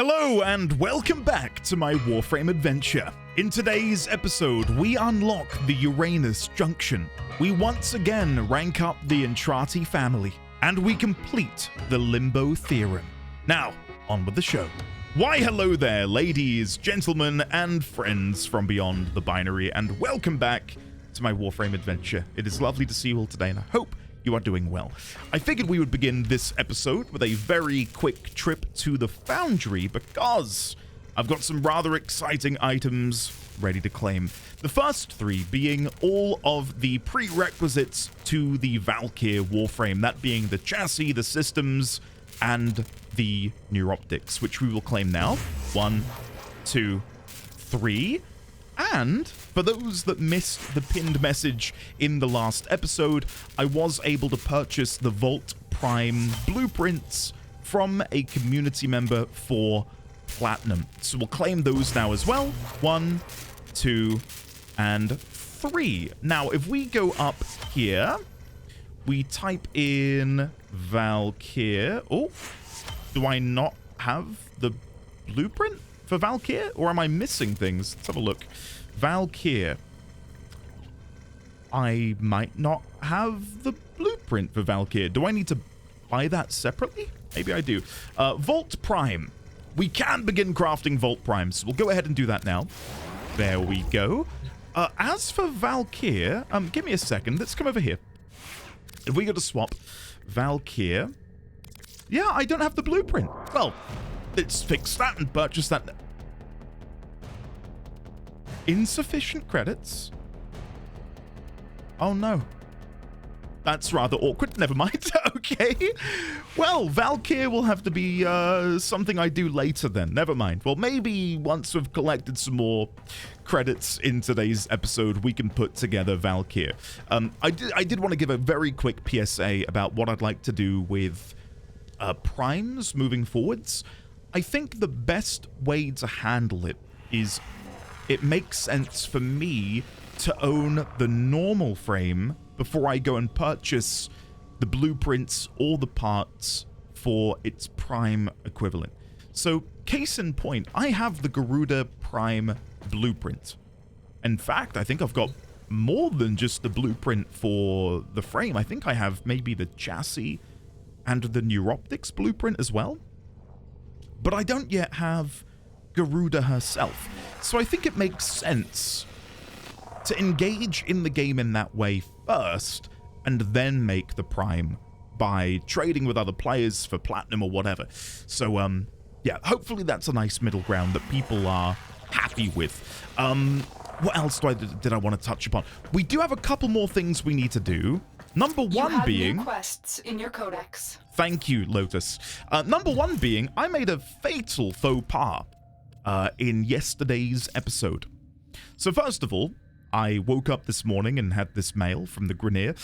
Hello and welcome back to my Warframe adventure. In today's episode, we unlock the Uranus junction. We once again rank up the Entrati family, and we complete the Limbo Theorem. Now, on with the show. Why hello there, ladies, gentlemen, and friends from beyond the binary, and welcome back to my Warframe adventure. It is lovely to see you all today, and I hope you are doing well. I figured we would begin this episode with a very quick trip to the foundry because I've got some rather exciting items ready to claim. The first three being all of the prerequisites to the Valkyr Warframe, that being the chassis, the systems, and the neuroptics, which we will claim now. 1, 2, 3. And for those that missed the pinned message in the last episode, I was able to purchase the Vault Prime blueprints from a community member for Platinum. So we'll claim those now as well. 1, 2, and 3. Now, if we go up here, we type in Valkyr. Oh, do I not have the blueprint for Valkyr, or am I missing things? Let's have a look. Valkyr. I might not have the blueprint for Valkyr. Do I need to buy that separately? Maybe I do. Vault Prime. We can begin crafting Vault Prime, so we'll go ahead and do that now. There we go. As for Valkyr, give me a second. Let's come over here. If we go to swap Valkyr, yeah, I don't have the blueprint. Well, let's fix that and purchase that. Insufficient credits? Oh no. That's rather awkward. Never mind. Okay. Well, Valkyr will have to be something I do later then. Never mind. Well, maybe once we've collected some more credits in today's episode, we can put together Valkyr. I did want to give a very quick PSA about what I'd like to do with primes moving forwards. I think the best way to handle it is it makes sense for me to own the normal frame before I go and purchase the blueprints or the parts for its prime equivalent. So, case in point, I have the Garuda Prime blueprint. In fact, I think I've got more than just the blueprint for the frame. I think I have maybe the chassis and the neuroptics blueprint as well. But I don't yet have Garuda herself. So I think it makes sense to engage in the game in that way first, and then make the prime by trading with other players for platinum or whatever. So, yeah, hopefully that's a nice middle ground that people are happy with. What else did I want to touch upon? We do have a couple more things we need to do. Number one being... new quests in your codex. Thank you, Lotus. Number one being, I made a fatal faux pas in yesterday's episode. So first of all, I woke up this morning and had this mail from the Grineer.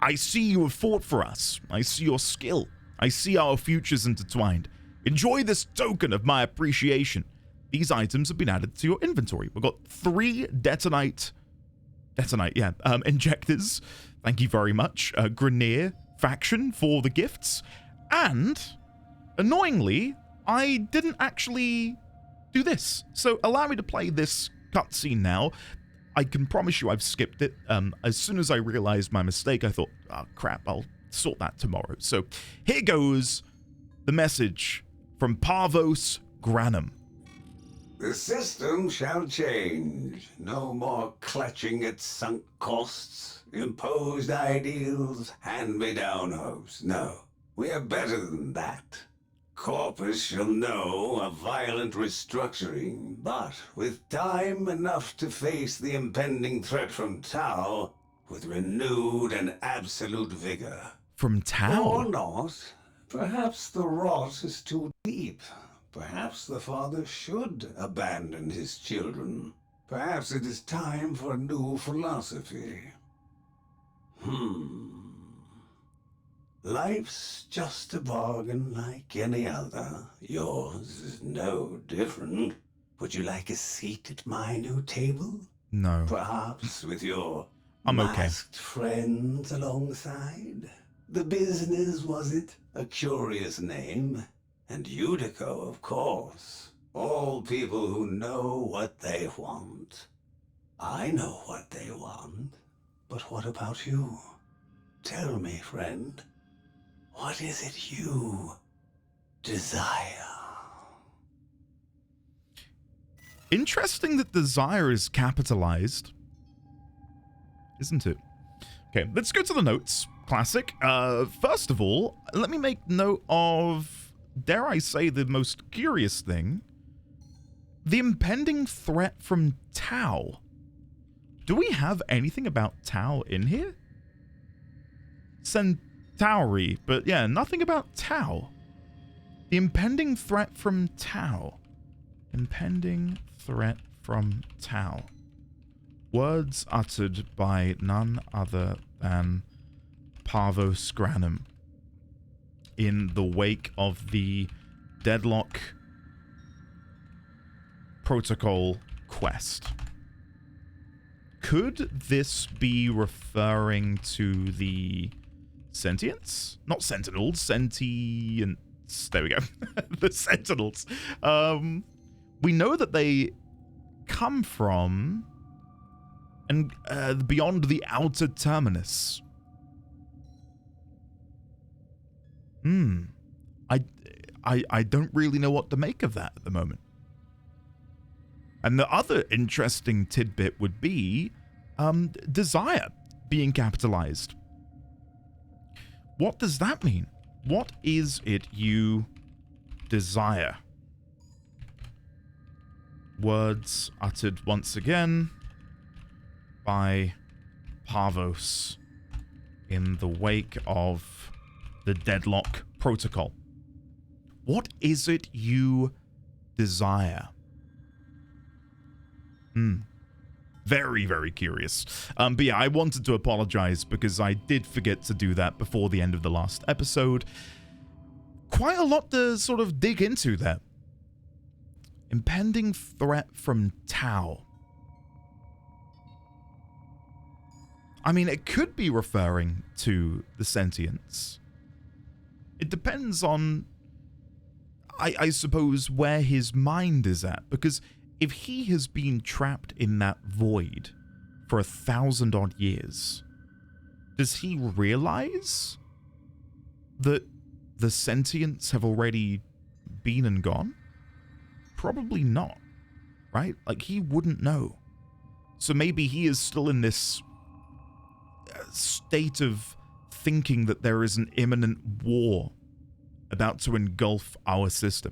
I see you have fought for us. I see your skill. I see our futures intertwined. Enjoy this token of my appreciation. These items have been added to your inventory. We've got 3 detonite, injectors. Thank you very much, Grineer faction, for the gifts. And, annoyingly, I didn't actually do this. So allow me to play this cutscene now. I can promise you I've skipped it. As soon as I realized my mistake, I thought, oh crap, I'll sort that tomorrow. So here goes the message from Parvos Granum. The system shall change. No more clutching at sunk costs, imposed ideals, hand-me-down hopes. No, we are better than that. Corpus shall know a violent restructuring, but with time enough to face the impending threat from Tau with renewed and absolute vigor. From Tau? Or not. Perhaps the rot is too deep. Perhaps the father should abandon his children. Perhaps it is time for a new philosophy. Life's just a bargain like any other. Yours is no different. Would you like a seat at my new table? No. Perhaps with your I'm okay. masked friends alongside? The business, was it? A curious name. And Udico, of course. All people who know what they want. I know what they want. But what about you? Tell me, friend. What is it you desire? Interesting that desire is capitalized, isn't it? Okay, let's go to the notes. Classic. First of all, let me make note of, dare I say, the most curious thing. The impending threat from Tau. Do we have anything about Tau in here? Centauri, but yeah, nothing about Tau. The impending threat from Tau. Impending threat from Tau. Words uttered by none other than Parvos Granum in the wake of the Deadlock protocol quest. Could this be referring to the sentients? Not sentinels, sentients. There we go. The sentinels. We know that they come from and beyond the outer terminus. I don't really know what to make of that at the moment. And the other interesting tidbit would be desire being capitalized. What does that mean? What is it you desire? Words uttered once again by Parvos in the wake of the Deadlock protocol. What is it you desire? Very, very curious. But yeah, I wanted to apologize because I did forget to do that before the end of the last episode. Quite a lot to sort of dig into there. Impending threat from Tau. I mean, it could be referring to the sentients. It depends on, I suppose, where his mind is at, because if he has been trapped in that void for 1,000-odd years, does he realize that the sentients have already been and gone? Probably not, right? Like, he wouldn't know. So maybe he is still in this state of thinking that there is an imminent war about to engulf our system.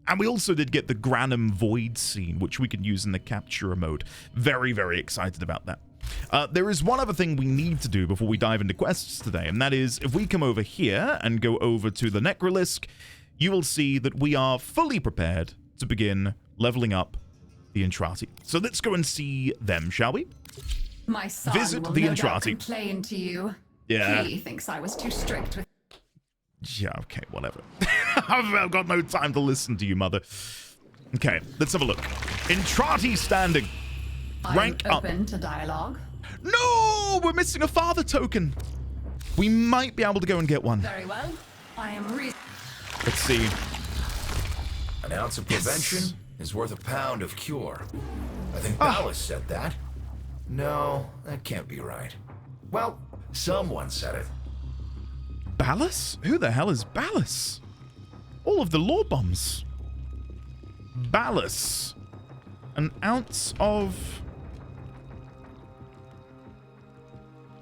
And we also did get the Granum Void scene, which we can use in the capturer mode. Very, very excited about that. There is one other thing we need to do before we dive into quests today, and that is, if we come over here and go over to the Necrolisk, you will see that we are fully prepared to begin leveling up the Entrati. So let's go and see them, shall we? My son Visit will the no doubt Entrati. complain to you. Yeah. He thinks I was too strict with. Yeah, okay, whatever. I've got no time to listen to you, mother. Okay, let's have a look. Entrati standing. Rank I'm up. open to dialogue. No! We're missing a father token. We might be able to go and get one. Very well. I am Let's see. An ounce of prevention Yes. is worth a pound of cure. I think Ballas said that. No, that can't be right. Well, someone said it. Ballas? Who the hell is Ballas? All of the law bombs. Ballas. An ounce of...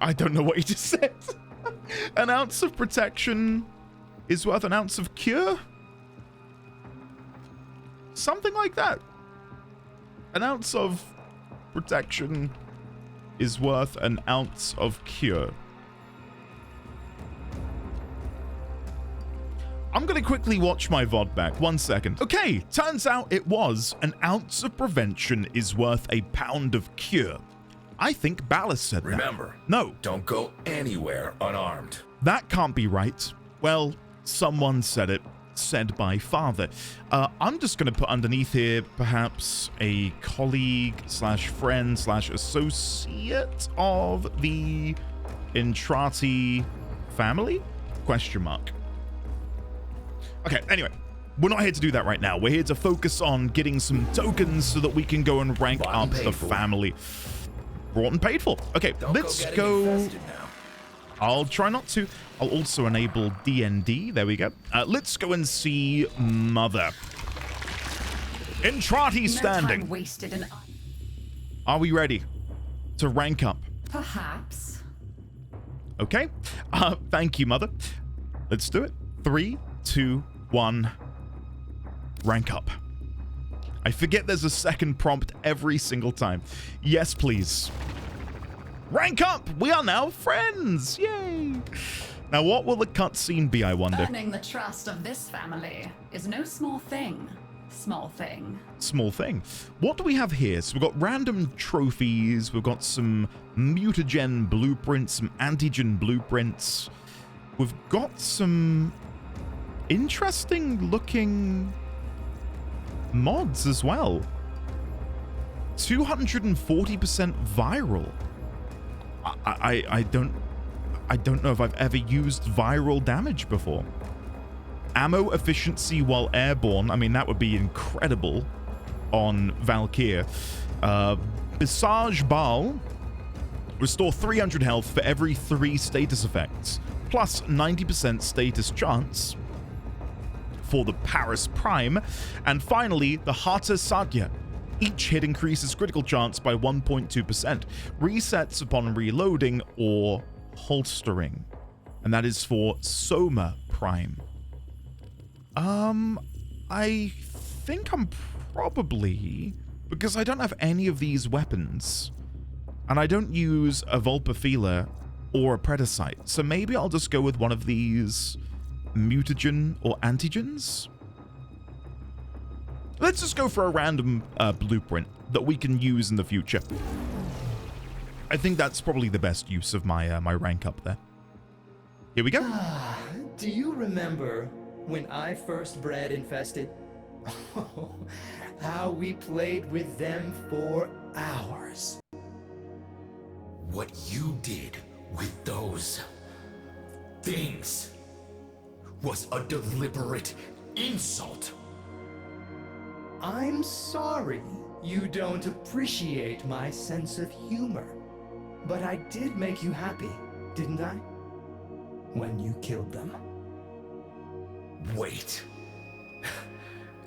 I don't know what you just said. An ounce of protection is worth an ounce of cure? Something like that. An ounce of protection is worth an ounce of cure. I'm going to quickly watch my VOD back. 1 second. Okay, turns out it was an ounce of prevention is worth a pound of cure. I think Ballas said that. Remember, No, don't go anywhere unarmed. that can't be right. Well, someone said it. Said by father. I'm just going to put underneath here perhaps a colleague slash friend slash associate of the Entrati family? Question mark. Okay, anyway, we're not here to do that right now. We're here to focus on getting some tokens so that we can go and rank up the family. Brought and paid for. Okay, let's go. I'll try not to. I'll also enable D&D. There we go. Let's go and see Mother. Entrati standing. No time wasted in... Are we ready to rank up? Perhaps. Okay. Thank you, Mother. Let's do it. 3, 2, 1. Rank up. I forget there's a second prompt every single time. Yes, please. Rank up! We are now friends! Yay! Now, what will the cutscene be, I wonder? Earning the trust of this family is no small thing. Small thing. Small thing. What do we have here? So we've got random trophies. We've got some mutagen blueprints, some antigen blueprints. We've got some interesting looking mods as well. 240% viral. I don't know if I've ever used viral damage before. Ammo efficiency while airborne. I mean, that would be incredible on Valkyr. Visage Bal. Restore 300 health for every 3 status effects, plus 90% status chance for the Paris Prime. And finally, the Hata Sadhya. Each hit increases critical chance by 1.2%, resets upon reloading or holstering. And that is for Soma Prime. I think I'm probably, because I don't have any of these weapons, and I don't use a Vulpafila or a Predacite, so maybe I'll just go with one of these mutagen or antigens. Let's just go for a random blueprint that we can use in the future. I think that's probably the best use of my my rank up there. Here we go. Do you remember when I first bred infested? How we played with them for hours. What you did with those things was a deliberate insult. I'm sorry you don't appreciate my sense of humor. But I did make you happy, didn't I? When you killed them. Wait.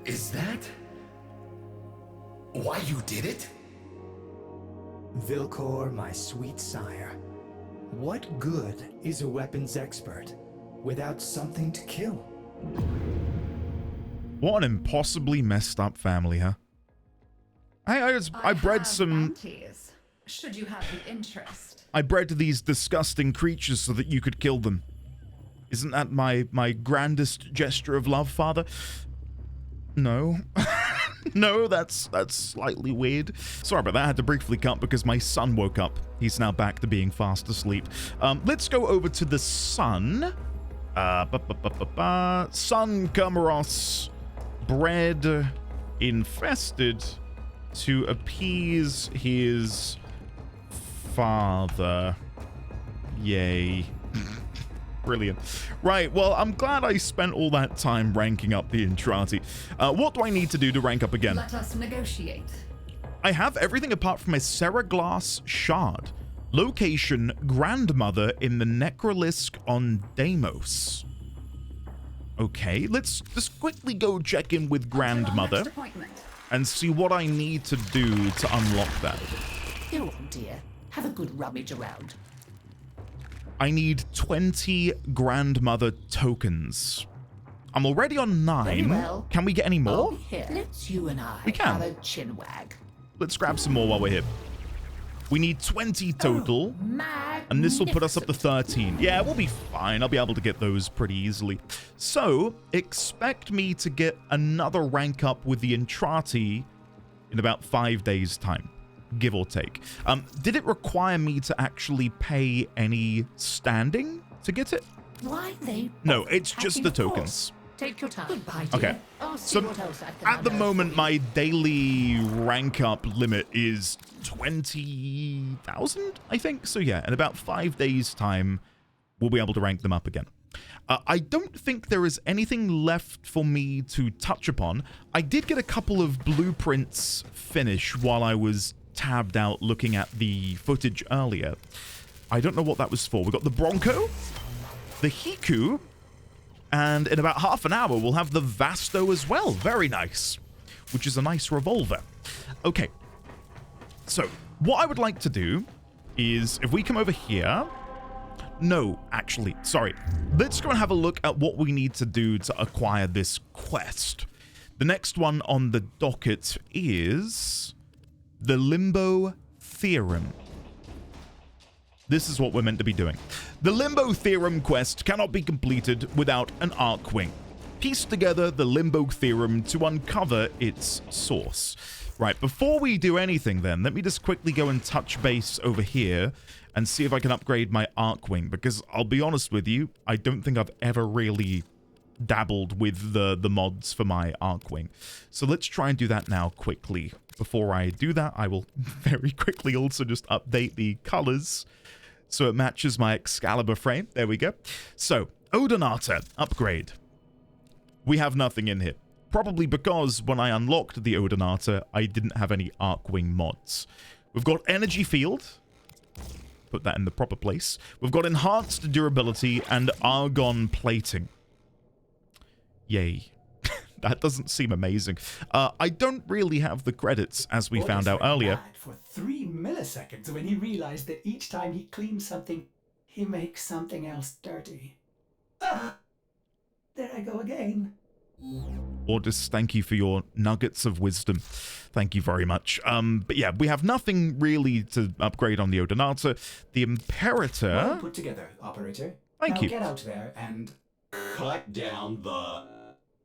Is that why you did it? Vilcor, my sweet sire. What good is a weapons expert without something to kill? What an impossibly messed up family, huh? I bred some... bounties, should you have the interest. I bred these disgusting creatures so that you could kill them. Isn't that my grandest gesture of love, Father? No. No, that's slightly weird. Sorry about that. I had to briefly cut because my son woke up. He's now back to being fast asleep. Let's go over to the sun. Sun Kamaros. Bred infested to appease his father. Yay. Brilliant. Right, well, I'm glad I spent all that time ranking up the Entrati. What do I need to do to rank up again? Let us negotiate. I have everything apart from a Seraglass shard. Location, Grandmother in the Necrolisk on Deimos. Okay, let's just quickly go check in with Grandmother and see what I need to do to unlock that. Go on, dear. Have a good rummage around. I need 20 Grandmother tokens. I'm already on 9. Very well. Can we get any more? I'll be here. Let's you and I We can. have a chinwag. Let's grab some more while we're here. We need 20 total, and this will put us up to 13. Yeah, we'll be fine. I'll be able to get those pretty easily. So, expect me to get another rank up with the Entrati in about 5 days' time, give or take. Did it require me to actually pay any standing to get it? Why they? No, it's just the tokens. Take your time. Goodbye, dear. Okay. I'll see So, what else I can at the unearth moment, for you. my daily rank up limit is 20,000, I think. So yeah, in about 5 days' time, we'll be able to rank them up again. I don't think there is anything left for me to touch upon. I did get a couple of blueprints finish while I was tabbed out looking at the footage earlier. I don't know what that was for. We got the Bronco, the Hiku, and in about half an hour we'll have the Vasto as well. Very nice. Which is a nice revolver. Okay. So, what I would like to do is, if we come over here... No, actually, sorry. Let's go and have a look at what we need to do to acquire this quest. The next one on the docket is the Limbo Theorem. This is what we're meant to be doing. The Limbo Theorem quest cannot be completed without an Arcwing. Piece together the Limbo Theorem to uncover its source. Right, before we do anything then, let me just quickly go and touch base over here and see if I can upgrade my Arcwing, because I'll be honest with you, I don't think I've ever really dabbled with the mods for my Arcwing. So let's try and do that now quickly. Before I do that, I will very quickly also just update the colors so it matches my Excalibur frame. There we go. So, Odonata, upgrade. We have nothing in here. Probably because when I unlocked the Odonata, I didn't have any Arcwing mods. We've got Energy Field. Put that in the proper place. We've got Enhanced Durability and Argon Plating. Yay. That doesn't seem amazing. I don't really have the credits, as we found out earlier. For 3 milliseconds when he realized that each time he cleans something, he makes something else dirty. Ah! There I go again. Ordis, thank you for your nuggets of wisdom. Thank you very much. But yeah, we have nothing really to upgrade on the Odonata. The Imperator... Well put together, operator. Thank you. Now get out there and... cut down the...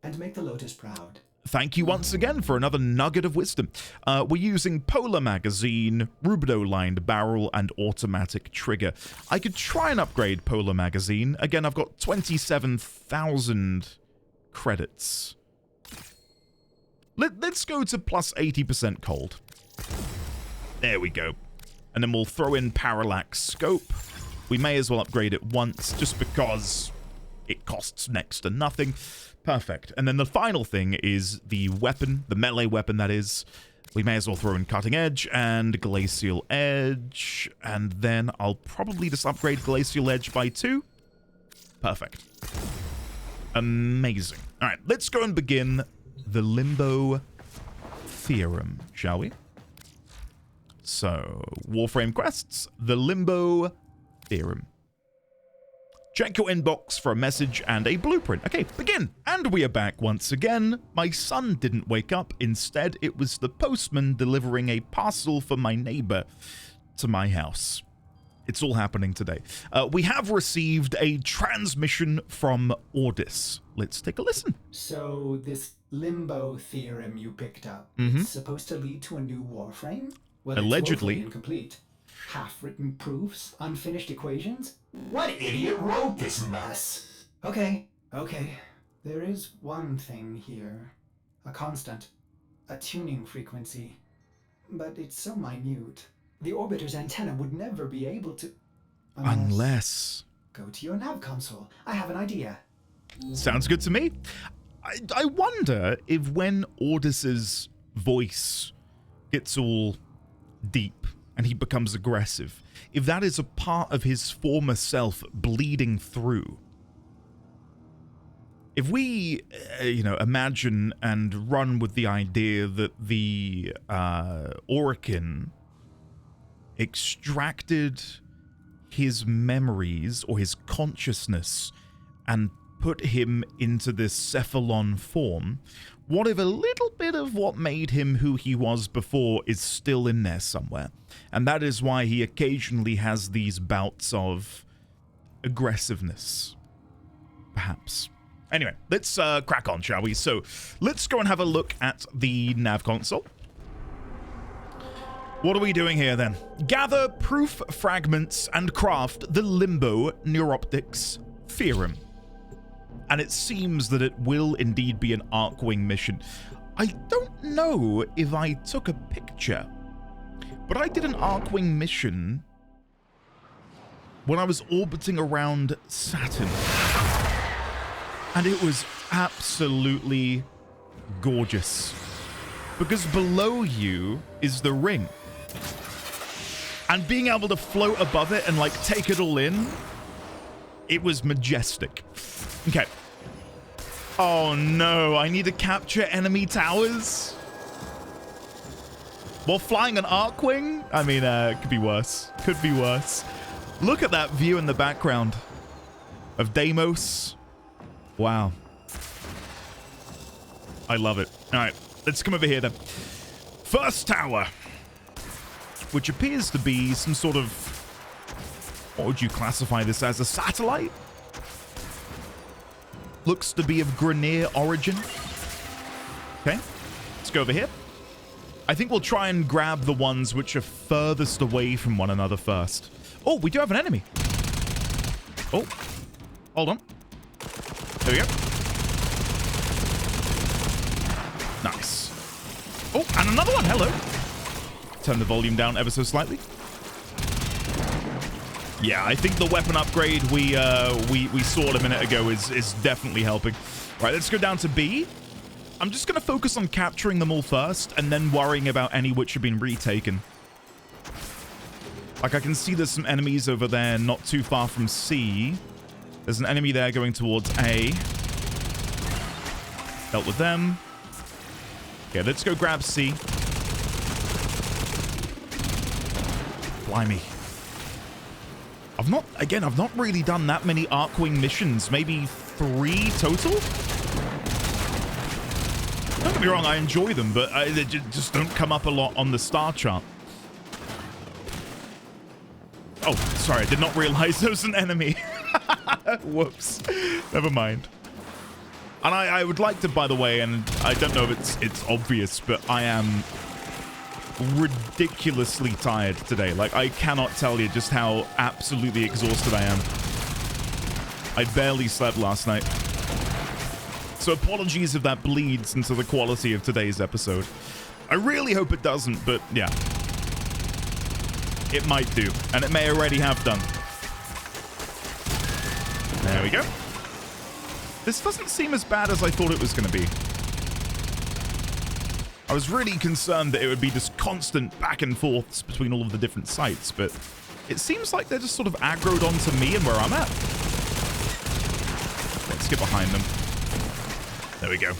and make the Lotus proud. Thank you once again for another nugget of wisdom. We're using Polar Magazine, Rubido-lined barrel, and automatic trigger. I could try and upgrade Polar Magazine. Again, I've got 27,000 credits. Let's go to plus 80% cold. There we go. And then we'll throw in Parallax Scope. We may as well upgrade it once, just because it costs next to nothing. Perfect. And then the final thing is the weapon, the melee weapon that is. We may as well throw in Cutting Edge and Glacial Edge. And then I'll probably just upgrade Glacial Edge by 2. Perfect. Amazing. All right, let's go and begin the Limbo Theorem, shall we? So, Warframe quests, the Limbo Theorem. Check your inbox for a message and a blueprint. Okay, begin. And we are back once again. My son didn't wake up. Instead, it was the postman delivering a parcel for my neighbor to my house. It's all happening today. We have received a transmission from Ordis. Let's take a listen. So, this Limbo Theorem you picked up, it's supposed to lead to a new Warframe? Well, allegedly. It's incomplete. Half-written proofs? Unfinished equations? What idiot wrote this mess? Okay. There is one thing here. A constant. A tuning frequency. But it's so minute. The orbiter's antenna would never be able to... Unless... Go to your nav console. I have an idea. Sounds good to me. I wonder if when Ordis's voice gets all deep and he becomes aggressive, if that is a part of his former self bleeding through. If we, imagine and run with the idea that the Orokin extracted his memories or his consciousness and put him into this Cephalon form, what if a little bit of what made him who he was before is still in there somewhere? And that is why he occasionally has these bouts of aggressiveness. Perhaps. Anyway, let's crack on, shall we? So, let's go and have a look at the nav console. What are we doing here, then? Gather proof fragments and craft the Limbo Neuroptics Theorem. And it seems that it will indeed be an Arcwing mission. I don't know if I took a picture, but I did an Arcwing mission when I was orbiting around Saturn. And it was absolutely gorgeous. Because below you is the ring. And being able to float above it and, like, take it all in, it was majestic. Okay. Oh, no. I need to capture enemy towers? While flying an Arcwing? I mean, could be worse. Could be worse. Look at that view in the background of Deimos. Wow. I love it. All right. Let's come over here, then. First tower. Which appears to be some sort of... What would you classify this as? A satellite? Looks to be of Grineer origin. Okay. Let's go over here. I think we'll try and grab the ones which are furthest away from one another first. Oh, we do have an enemy. Oh. Hold on. There we go. Nice. Oh, and another one. Hello. Turn the volume down ever so slightly. Yeah, I think the weapon upgrade we saw a minute ago is definitely helping. Right, let's go down to B. I'm just going to focus on capturing them all first and then worrying about any which have been retaken. Like, I can see there's some enemies over there not too far from C. There's an enemy there going towards A. Dealt with them. Okay, let's go grab C. Blimey. I've not really done that many Arcwing missions. Maybe 3 total? Don't get me wrong, I enjoy them, but they just don't come up a lot on the star chart. Oh, sorry, I did not realize there was an enemy. Whoops. Never mind. And I would like to, by the way, and I don't know if it's obvious, but I am ridiculously tired today. Like, I cannot tell you just how absolutely exhausted I am. I barely slept last night. So apologies if that bleeds into the quality of today's episode. I really hope it doesn't, but yeah. It might do, and it may already have done. There we go. This doesn't seem as bad as I thought it was going to be. I was really concerned that it would be just constant back and forths between all of the different sites, but it seems like they're just sort of aggroed onto me and where I'm at. Let's get behind them. There we go.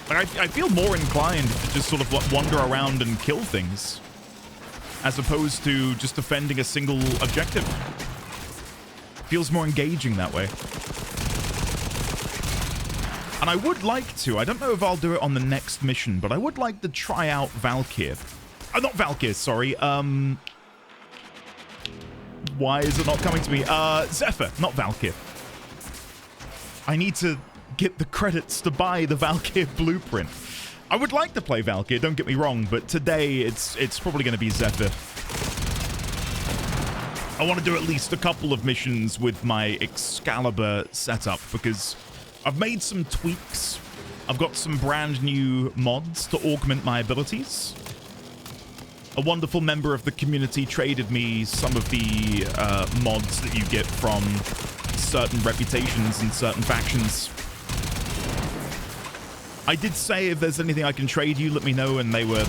Like, I feel more inclined to just sort of wander around and kill things, as opposed to just defending a single objective. Feels more engaging that way. And I would like to, I don't know if I'll do it on the next mission, but I would like to try out Valkyr. Not Valkyr, sorry. Why is it not coming to me? Zephyr, not Valkyr. I need to get the credits to buy the Valkyr blueprint. I would like to play Valkyr, don't get me wrong, but today it's probably going to be Zephyr. I want to do at least a couple of missions with my Excalibur setup because I've made some tweaks. I've got some brand new mods to augment my abilities. A wonderful member of the community traded me some of the mods that you get from certain reputations and certain factions. I did say if there's anything I can trade you, let me know, and they were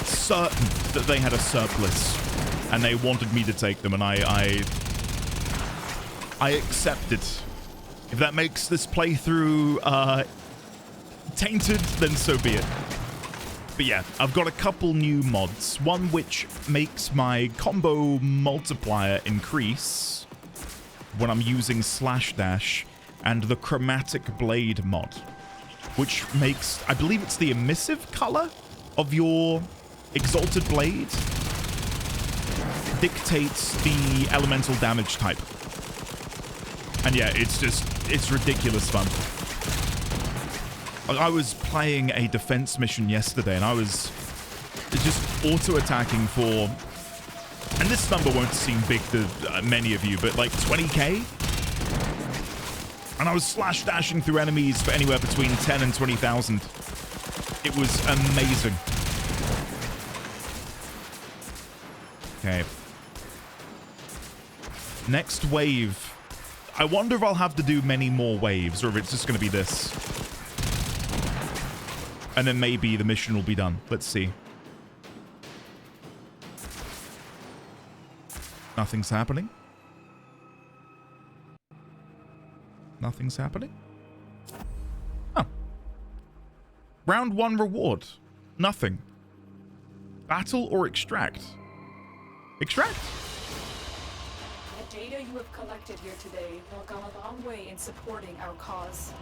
certain that they had a surplus, and they wanted me to take them, and I accepted. If that makes this playthrough tainted, then so be it. But yeah, I've got a couple new mods. One which makes my combo multiplier increase when I'm using /dash, and the chromatic blade mod, which makes, I believe it's the emissive color of your exalted blade dictates the elemental damage type. And yeah, it's ridiculous fun. I was playing a defense mission yesterday, and I was just auto-attacking for, and this number won't seem big to many of you, but like 20k? And I was /dashing through enemies for anywhere between 10 and 20,000. It was amazing. Okay. Next wave I wonder if I'll have to do many more waves, or if it's just going to be this. And then maybe the mission will be done. Let's see. Nothing's happening. Nothing's happening. Oh. Round 1 reward. Nothing. Battle or extract? Extract? The data you have collected here today will go a long way in supporting our cause.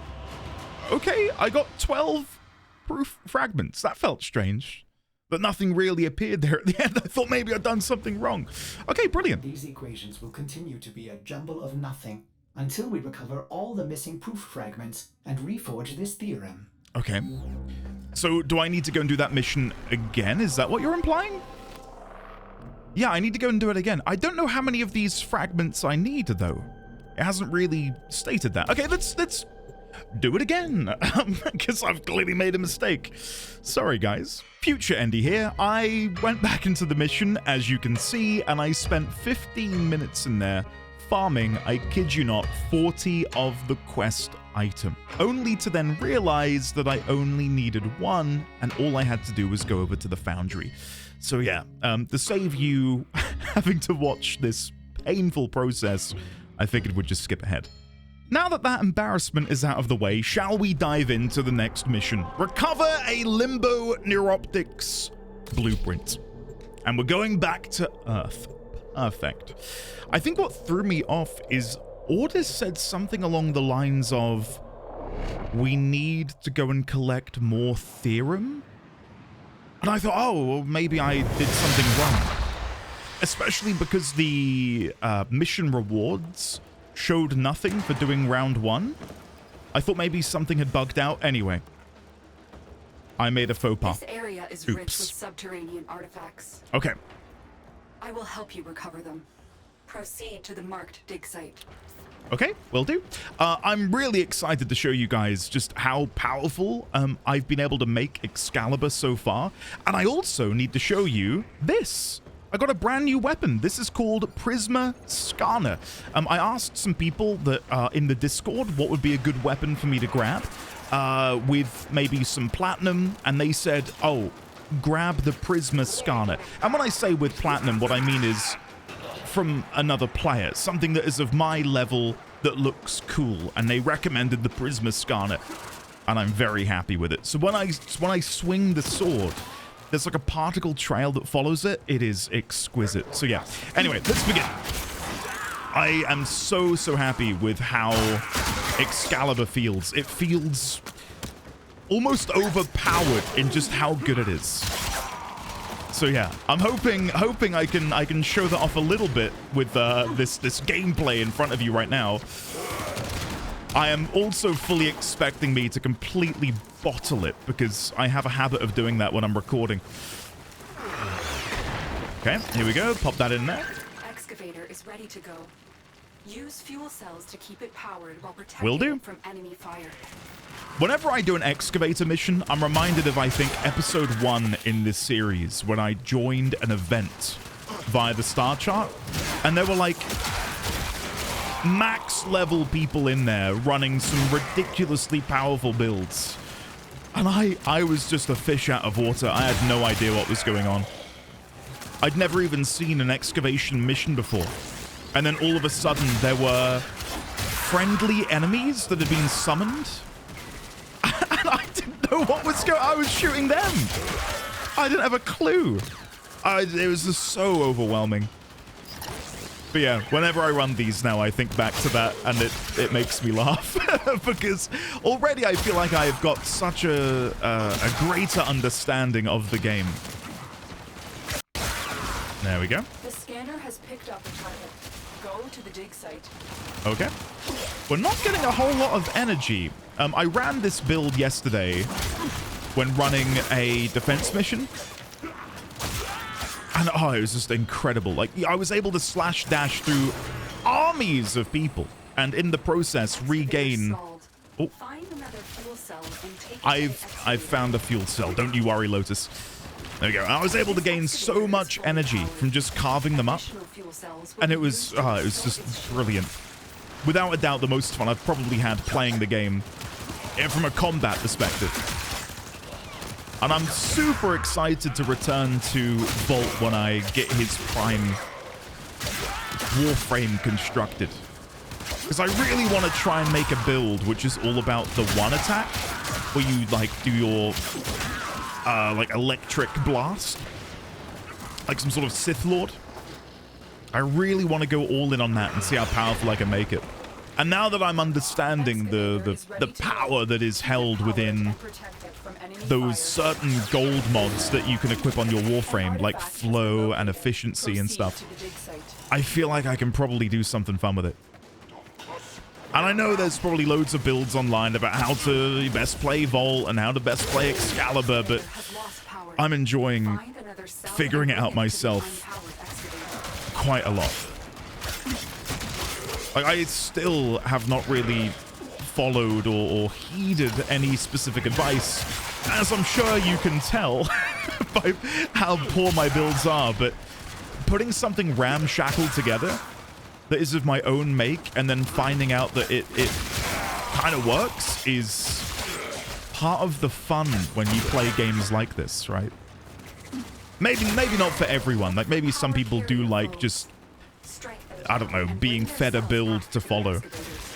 Okay, I got 12 proof fragments. That felt strange. But nothing really appeared there at the end. I thought maybe I'd done something wrong. Okay, brilliant. These equations will continue to be a jumble of nothing until we recover all the missing proof fragments and reforge this theorem. Okay. So do I need to go and do that mission again? Is that what you're implying? Yeah, I need to go and do it again. I don't know how many of these fragments I need, though. It hasn't really stated that. Okay, let's do it again, because I've clearly made a mistake. Sorry, guys. Future Andy here. I went back into the mission, as you can see, and I spent 15 minutes in there farming, I kid you not, 40 of the quest item, only to then realize that I only needed 1, and all I had to do was go over to the foundry. So yeah, to save you having to watch this painful process, I figured we'd just skip ahead. Now that that embarrassment is out of the way, shall we dive into the next mission? Recover a Limbo Neuroptics blueprint. And we're going back to Earth. Perfect. I think what threw me off is Ordis said something along the lines of, we need to go and collect more theorem? And I thought, oh, well, maybe I did something wrong. Especially because the mission rewards showed nothing for doing round 1. I thought maybe something had bugged out. Anyway, I made a faux pas. This area is rich with subterranean artifacts. Okay. I will help you recover them. Proceed to the marked dig site. Okay, will do. I'm really excited to show you guys just how powerful I've been able to make Excalibur so far. And I also need to show you this. I got a brand new weapon. This is called Prisma Scanner. I asked some people that in the Discord what would be a good weapon for me to grab with maybe some platinum, and they said, oh, grab the Prisma Scanner. And when I say with platinum, what I mean is from another player, something that is of my level that looks cool, and they recommended the Prisma Scanner, and I'm very happy with it. So when I swing the sword, there's like a particle trail that follows it. It is exquisite. So yeah. Anyway, let's begin. I am so happy with how Excalibur feels. It feels almost overpowered in just how good it is. So yeah, I'm hoping I can show that off a little bit with this gameplay in front of you right now. I am also fully expecting me to completely bottle it, because I have a habit of doing that when I'm recording. Okay, here we go. Pop that in there. Excavator is ready to go. Use fuel cells to keep it powered while protecting it from enemy fire. Whenever I do an excavator mission, I'm reminded of, I think, episode 1 in this series, when I joined an event via the star chart, and there were like max level people in there running some ridiculously powerful builds. And I was just a fish out of water. I had no idea what was going on. I'd never even seen an excavation mission before. And then all of a sudden there were friendly enemies that had been summoned. And I didn't know what was going on. I was shooting them. I didn't have a clue. It was just so overwhelming. But yeah, whenever I run these now, I think back to that, and it makes me laugh. Because already I feel like I've got such a greater understanding of the game. There we go. The scanner has picked up a target. Go to the dig site. Okay. We're not getting a whole lot of energy. I ran this build yesterday when running a defense mission. And oh, it was just incredible. Like, I was able to slash dash through armies of people, and in the process regain. Oh, I've found a fuel cell. Don't you worry, Lotus. There we go. I was able to gain so much energy from just carving them up, and it was just brilliant. without a doubt, the most fun I've probably had playing the game from a combat perspective. And I'm super excited to return to Vault when I get his prime Warframe constructed. Because I really want to try and make a build which is all about the one attack, where you like do your like electric blast, like some sort of Sith Lord. I really want to go all in on that and see how powerful I can make it. And now that I'm understanding the power that is held within those certain gold mods that you can equip on your Warframe, like flow and efficiency and stuff, I feel like I can probably do something fun with it. And I know there's probably loads of builds online about how to best play Vault and how to best play Excalibur, but I'm enjoying figuring it out myself quite a lot. Like, I still have not really followed or heeded any specific advice, as I'm sure you can tell by how poor my builds are, but putting something ramshackle together that is of my own make and then finding out that it kind of works is part of the fun when you play games like this, right? Maybe not for everyone. Like, maybe some people do like just, I don't know, being fed a build to follow.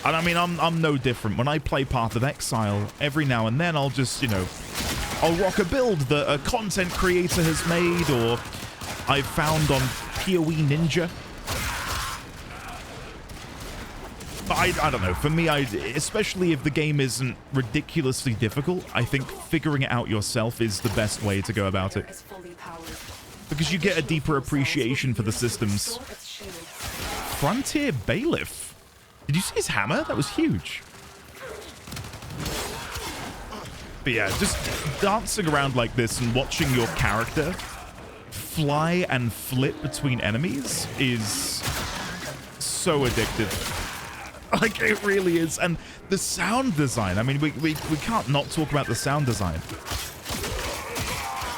And I mean, I'm no different. When I play Path of Exile, every now and then I'll just, you know, I'll rock a build that a content creator has made or I've found on PoE Ninja. But I don't know. For me, especially if the game isn't ridiculously difficult, I think figuring it out yourself is the best way to go about it. Because you get a deeper appreciation for the systems. Frontier Bailiff. Did you see his hammer? That was huge. But yeah, just dancing around like this and watching your character fly and flip between enemies is so addictive. Like, it really is. And the sound design, I mean, we can't not talk about the sound design.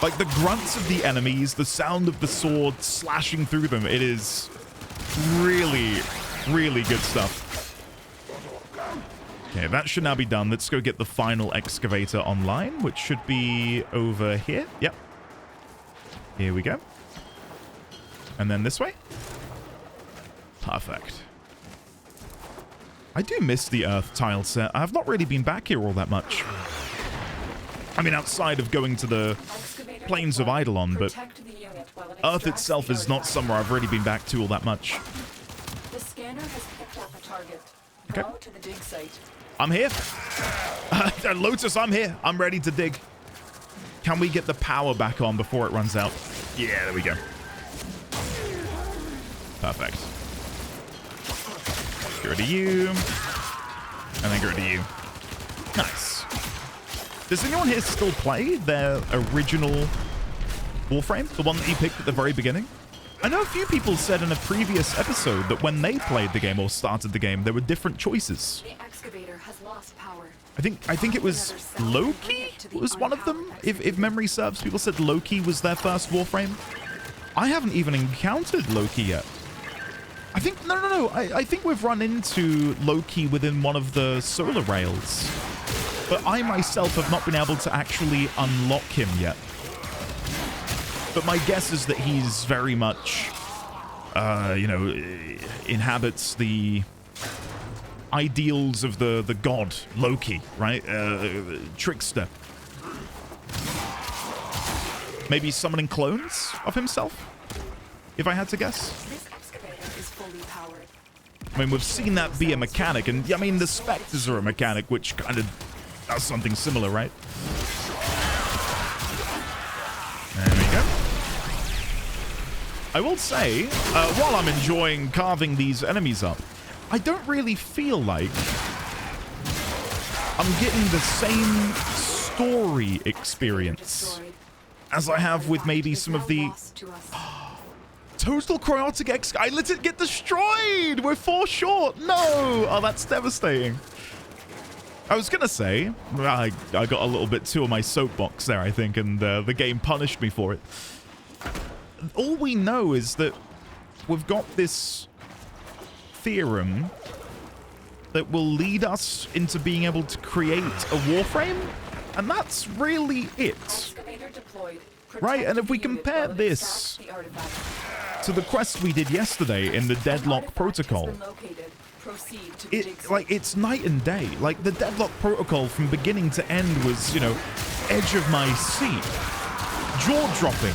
Like, the grunts of the enemies, the sound of the sword slashing through them, it is really, really good stuff. Okay, that should now be done. Let's go get the final excavator online, which should be over here. Yep. Here we go. And then this way. Perfect. I do miss the Earth tile set. I've not really been back here all that much. I mean, outside of going to the Plains of Eidolon, but Earth itself is not somewhere I've really been back to all that much. The scanner has picked up a target. Okay. Go to the dig site. I'm here. Lotus, I'm here. I'm ready to dig. Can we get the power back on before it runs out? Yeah, there we go. Perfect. Get rid of you. And then get rid of you. Nice. Does anyone here still play their original Warframe? The one that you picked at the very beginning? I know a few people said in a previous episode that when they played the game or started the game, there were different choices. The excavator has lost power. I think it was Loki was one of them. If memory serves, people said Loki was their first Warframe. I haven't even encountered Loki yet. I think no. I think we've run into Loki within one of the solar rails, but I myself have not been able to actually unlock him yet. But my guess is that he's very much, you know, inhabits the ideals of the god Loki, right? Trickster. Maybe summoning clones of himself, if I had to guess. This excavator is fully powered. I mean, we've seen that be a mechanic, and I mean, the Spectres are a mechanic, which kind of does something similar, right? There we go. I will say, while I'm enjoying carving these enemies up, I don't really feel like I'm getting the same story experience as I have with maybe some of the Total Cryotic X. I let it get destroyed. We're 4 short. No. Oh, that's devastating. I was gonna say I got a little bit too on my soapbox there, I think, and the game punished me for it. All we know is that we've got this theorem that will lead us into being able to create a Warframe, and that's really it. Excavator deployed. Right, and if we Protect the unit compare while it this extracts the artifact. to the quest we did yesterday in the Deadlock Artifact Protocol, has been located. Proceed to the dig site. like, it's night and day. Like, the Deadlock Protocol from beginning to end was, you know, edge of my seat. Jaw-dropping.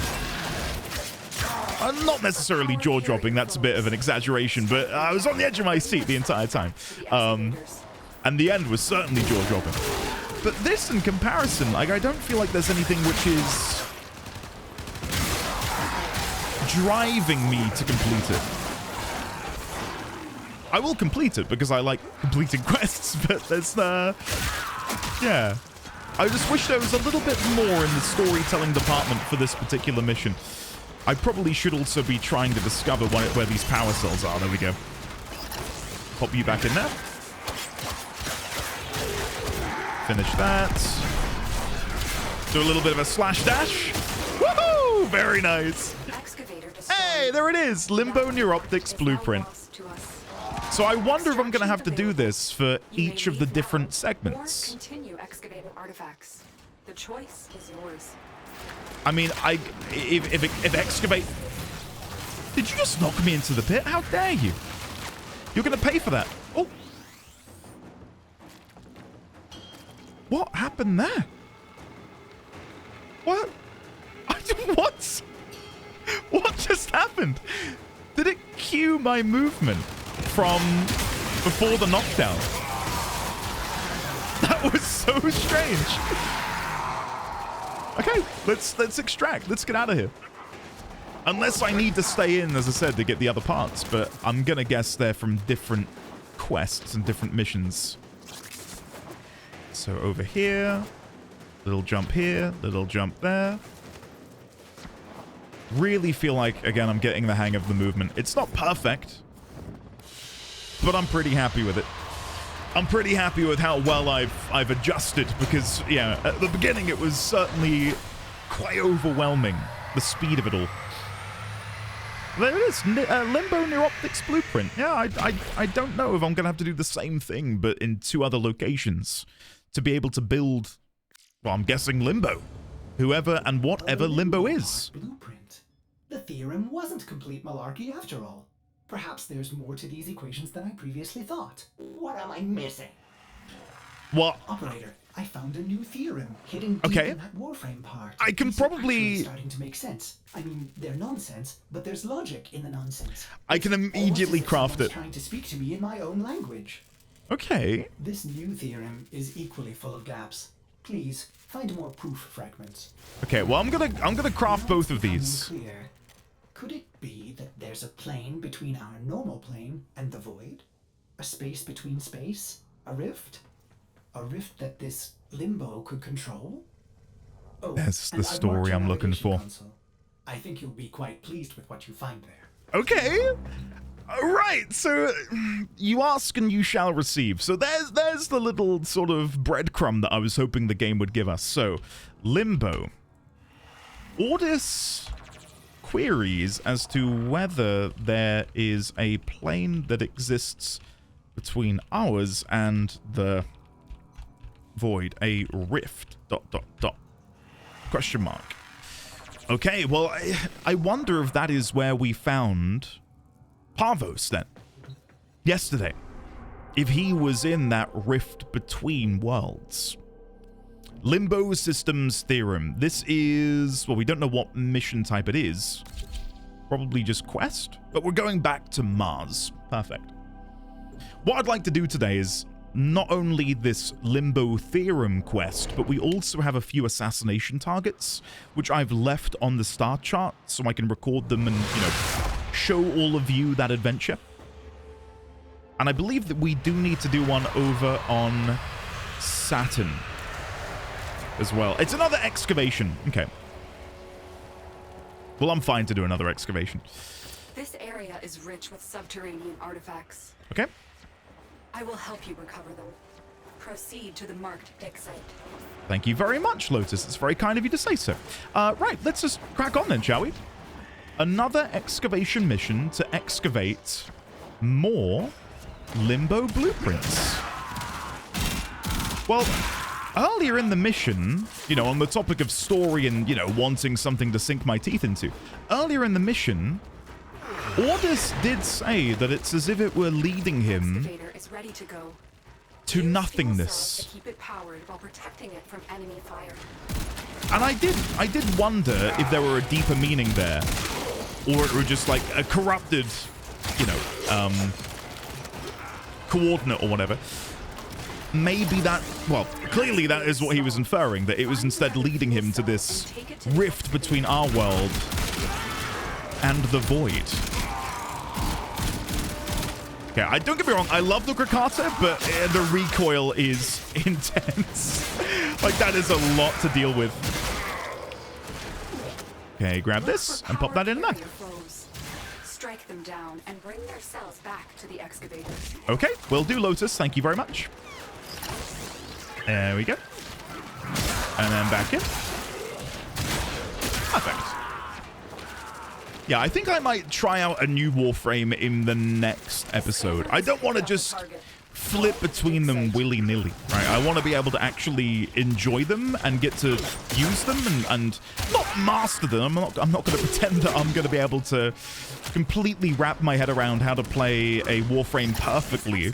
Not necessarily jaw-dropping, that's a bit of an exaggeration, but I was on the edge of my seat the entire time. And the end was certainly jaw-dropping. But this, in comparison, like, I don't feel like there's anything which is driving me to complete it. I will complete it because I like completing quests, but there's yeah. I just wish there was a little bit more in the storytelling department for this particular mission. I probably should also be trying to discover where these power cells are. There we go. Pop you back in there. Finish that. Do a little bit of a slash dash. Woohoo! Very nice. Hey, there it is. Limbo Neuroptics Blueprint. So I wonder if I'm going to have to do this for each of the different segments. Continue excavating artifacts. The choice is yours. I mean, if excavate... Did you just knock me into the pit? How dare you? You're going to pay for that. Oh. What happened there? What? What? What just happened? Did it cue my movement from before the knockdown? That was so strange. Okay, let's extract. Let's get out of here. Unless I need to stay in, as I said, to get the other parts, but I'm gonna guess they're from different quests and different missions. So over here, little jump here, little jump there. Really feel like, again, I'm getting the hang of the movement. It's not perfect, but I'm pretty happy with it. I'm pretty happy with how well I've adjusted, because, yeah, at the beginning it was certainly quite overwhelming, the speed of it all. There it is, Limbo Neuroptics Blueprint. Yeah, I don't know if I'm going to have to do the same thing, but in 2 other locations, to be able to build, well, I'm guessing Limbo. Whoever and whatever Limbo is. Blueprint. The theorem wasn't complete malarkey after all. Perhaps there's more to these equations than I previously thought. What am I missing? What? Operator, I found a new theorem hidden deep in that Warframe part. I can These are probably... actually starting to make sense. I mean, they're nonsense, but there's logic in the nonsense. I can immediately craft it. Trying to speak to me in my own language. Okay. This new theorem is equally full of gaps. Please find more proof fragments. Okay, well, I'm gonna craft both of these. Clear. Could it be that there's a plane between our normal plane and the void? A space between space? A rift? A rift that this Limbo could control? Oh, that's the story I'm looking for. Console. I think you'll be quite pleased with what you find there. Okay. Right, so you ask and you shall receive. So there's the little sort of breadcrumb that I was hoping the game would give us. So, Limbo. Ordis queries as to whether there is a plane that exists between ours and the void. A rift. ... Question mark. Okay, well, I wonder if that is where we found Parvos then. Yesterday. If he was in that rift between worlds. Limbo Systems Theorem. This is... well, we don't know what mission type it is. Probably just quest. But we're going back to Mars. Perfect. What I'd like to do today is not only this Limbo Theorem quest, but we also have a few assassination targets, which I've left on the star chart so I can record them and, you know, show all of you that adventure. And I believe that we do need to do one over on Saturn as well. It's another excavation. Okay. Well, I'm fine to do another excavation. This area is rich with subterranean artifacts. Okay. I will help you recover them. Proceed to the marked dig site. Thank you very much, Lotus. It's very kind of you to say so. Right, let's just crack on then, shall we? Another excavation mission to excavate more Limbo blueprints. Well, earlier in the mission, you know, on the topic of story and, you know, wanting something to sink my teeth into, earlier in the mission, Orders did say that it's as if it were leading him Is ready to go. to Use nothingness. fuel cells to keep it powered while protecting it from enemy fire. And I did wonder if there were a deeper meaning there, or it were just like a corrupted, you know, coordinate or whatever. Maybe that, well, clearly that is what he was inferring, that it was instead leading him to this rift between our world and the void. Okay, don't get me wrong, I love the Krakata, but the recoil is intense. Like, that is a lot to deal with. Okay, grab this and pop that in there. Strike them down and bring their cells back to the excavator. Okay, will do, Lotus. Thank you very much. There we go. And then back in. Perfect. Yeah, I think I might try out a new Warframe in the next episode. I don't want to just flip between them willy-nilly, right? I want to be able to actually enjoy them and get to use them and not master them. I'm not going to pretend that I'm going to be able to completely wrap my head around how to play a Warframe perfectly.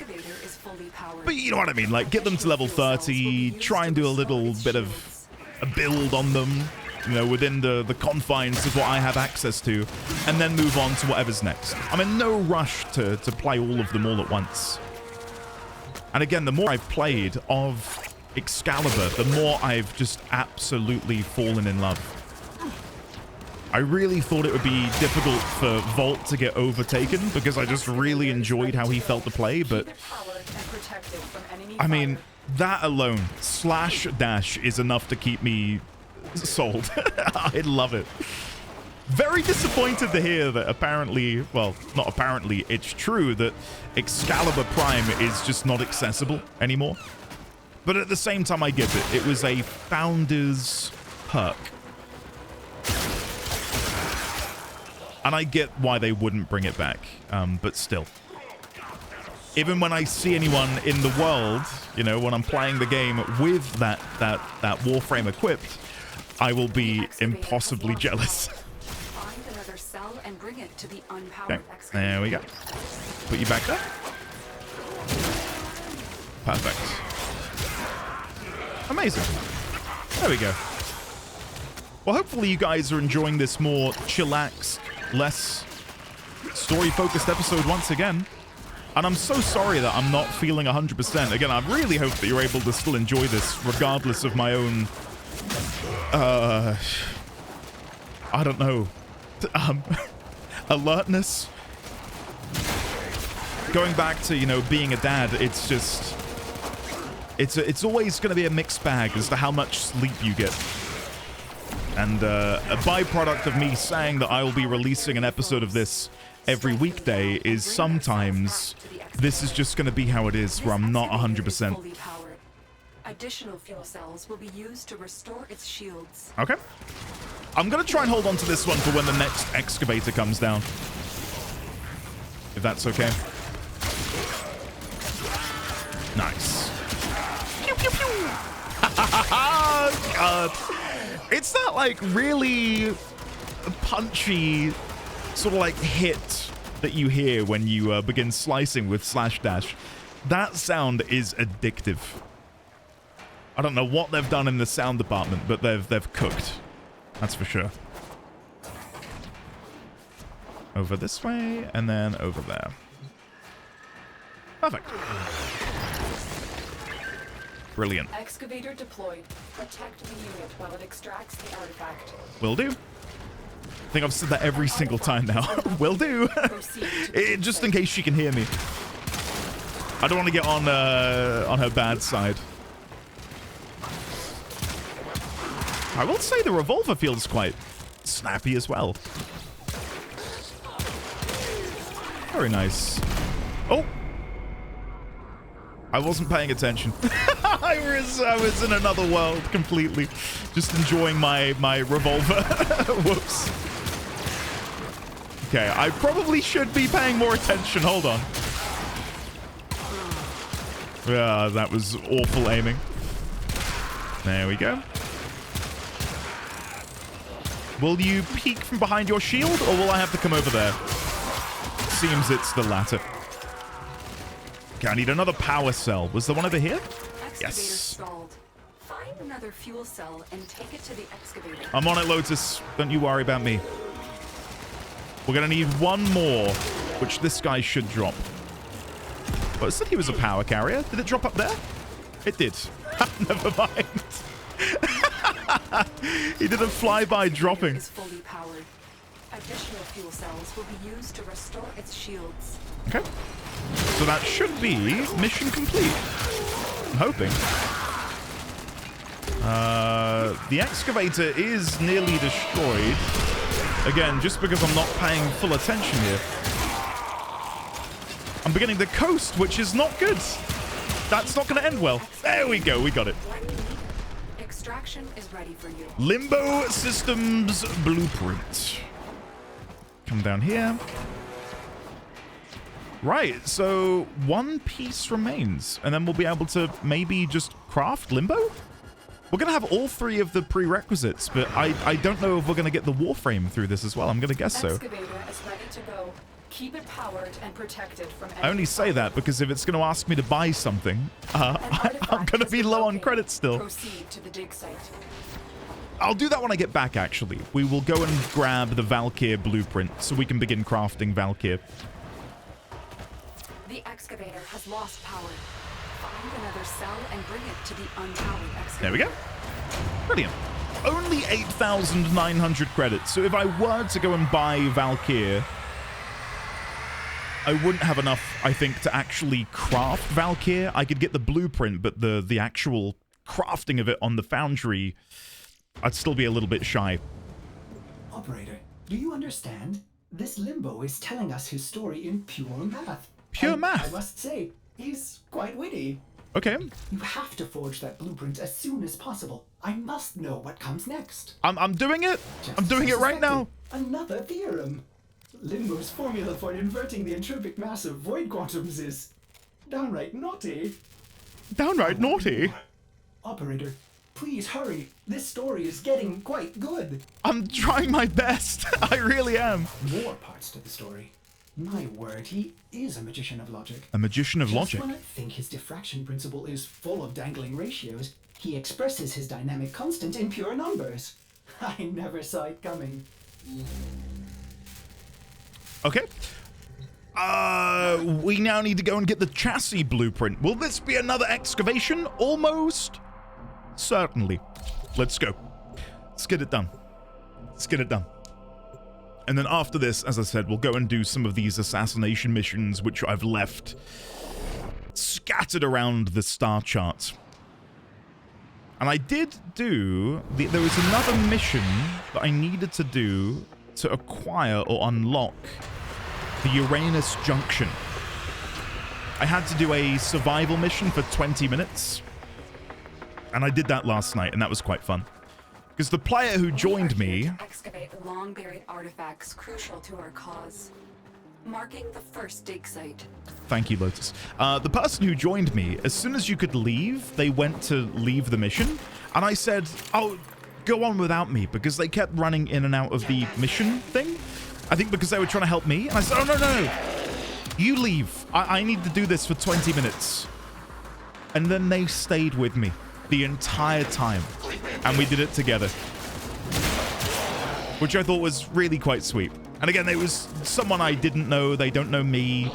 But you know what I mean, like get them to level 30, try and do a little bit of a build on them, you know, within the confines of what I have access to, and then move on to whatever's next. I'm in no rush to play all of them all at once. And again, the more I've played of Excalibur, the more I've just absolutely fallen in love. I really thought it would be difficult for Volt to get overtaken because I just really enjoyed how he felt to play, but I mean, that alone, /dash, is enough to keep me sold. I love it. Very disappointed to hear that apparently, well, not apparently, it's true that Excalibur Prime is just not accessible anymore. But at the same time, I get it. It was a founder's perk. And I get why they wouldn't bring it back, but still. Even when I see anyone in the world, you know, when I'm playing the game with that Warframe equipped, I will be impossibly jealous. Find another cell and bring it to the unpowered Okay, there we go. Put you back there. Perfect. Amazing. There we go. Well, hopefully you guys are enjoying this more chillaxed, less story-focused episode once again. And I'm so sorry that I'm not feeling 100%. Again, I really hope that you're able to still enjoy this regardless of my own, I don't know, alertness. Going back to, you know, being a dad, it's just, it's always going to be a mixed bag as to how much sleep you get. And a byproduct of me saying that I will be releasing an episode of this every weekday is sometimes this is just going to be how it is, where I'm not 100%. Additional fuel cells will be used to restore its shields. Okay. I'm going to try and hold on to this one for when the next excavator comes down. If that's okay. Nice. Pew, pew, pew. God. It's that, like, really punchy sort of, like, hit that you hear when you begin slicing with /dash. That sound is addictive. I don't know what they've done in the sound department, but they've cooked. That's for sure. Over this way, and then over there. Perfect. Brilliant. Excavator deployed. Protect the unit while it extracts the artifact. Will do. I think I've said that every single time now. Will do. Just in case she can hear me. I don't want to get on her bad side. I will say the revolver feels quite snappy as well. Very nice. Oh! I wasn't paying attention. I was in another world completely. Just enjoying my revolver. Whoops. Okay, I probably should be paying more attention. Hold on. Yeah, that was awful aiming. There we go. Will you peek from behind your shield, or will I have to come over there? Seems it's the latter. Okay, I need another power cell. Was there one over here? Excavator Yes. stalled. Find another fuel cell and take it to the excavator. I'm on it, Lotus. Don't you worry about me. We're going to need one more, which this guy should drop. Oh, it said he was a power carrier. Did it drop up there? It did. Never mind. He did a flyby dropping. Is fully powered. Additional fuel cells will be used to restore its shields. Okay. So that should be mission complete. I'm hoping. The excavator is nearly destroyed. Again, just because I'm not paying full attention here. I'm beginning to coast, which is not good. That's not going to end well. There we go. We got it. Extraction is ready for you. Limbo Systems Blueprint. Come down here. Right, so one piece remains, and then we'll be able to maybe just craft Limbo? We're going to have all three of the prerequisites, but I don't know if we're going to get the Warframe through this as well. I'm going to guess so. Excavator is ready to go. Keep it powered and protected from I only say that because if it's going to ask me to buy something, I'm going to be low on credits still. Proceed to the dig site. I'll do that when I get back, actually. We will go and grab the Valkyr blueprint so we can begin crafting Valkyr. The excavator has lost power. Find another cell and bring it to the unpowered excavator. There we go. Brilliant. Only 8,900 credits. So if I were to go and buy Valkyr, I wouldn't have enough, I think, to actually craft Valkyr. I could get the blueprint, but the actual crafting of it on the foundry, I'd still be a little bit shy. Operator, do you understand? This Limbo is telling us his story in pure math. Pure And math? I must say, he's quite witty. Okay. You have to forge that blueprint as soon as possible. I must know what comes next. I'm doing it. Just I'm doing as it right now. suspected, Another theorem. Limbo's formula for inverting the entropic mass of void quantums is downright naughty. Downright naughty. Operator, please hurry. This story is getting quite good. I'm trying my best. I really am. More parts to the story. My word, he is a magician of logic. A magician of logic. Just when I think his diffraction principle is full of dangling ratios, he expresses his dynamic constant in pure numbers. I never saw it coming. Okay. We now need to go and get the chassis blueprint. Will this be another excavation? Almost. Certainly. Let's go. Let's get it done. Let's get it done. And then after this, as I said, we'll go and do some of these assassination missions, which I've left scattered around the star chart. And I did do... there was another mission that I needed to do to acquire or unlock the Uranus Junction. I had to do a survival mission for 20 minutes. And I did that last night, and that was quite fun. Because the player who joined me... excavate long-buried artifacts crucial to our cause. Marking the first dig site. Thank you, Lotus. The person who joined me, as soon as you could leave, they went to leave the mission. And I said, oh, go on without me, because they kept running in and out of the mission thing. I think because they were trying to help me. And I said, oh, no. You leave. I need to do this for 20 minutes. And then they stayed with me the entire time. And we did it together. Which I thought was really quite sweet. And again, it was someone I didn't know. They don't know me.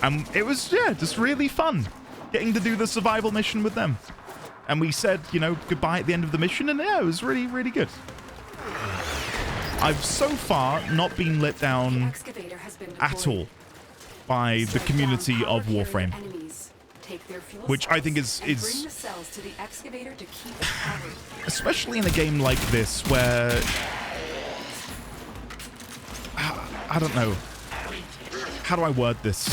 And it was, yeah, just really fun getting to do the survival mission with them. And we said, you know, goodbye at the end of the mission. And yeah, it was really, really good. I've so far not been let down at all by the community of Warframe. Which I think is especially in a game like this where I don't know, how do I word this?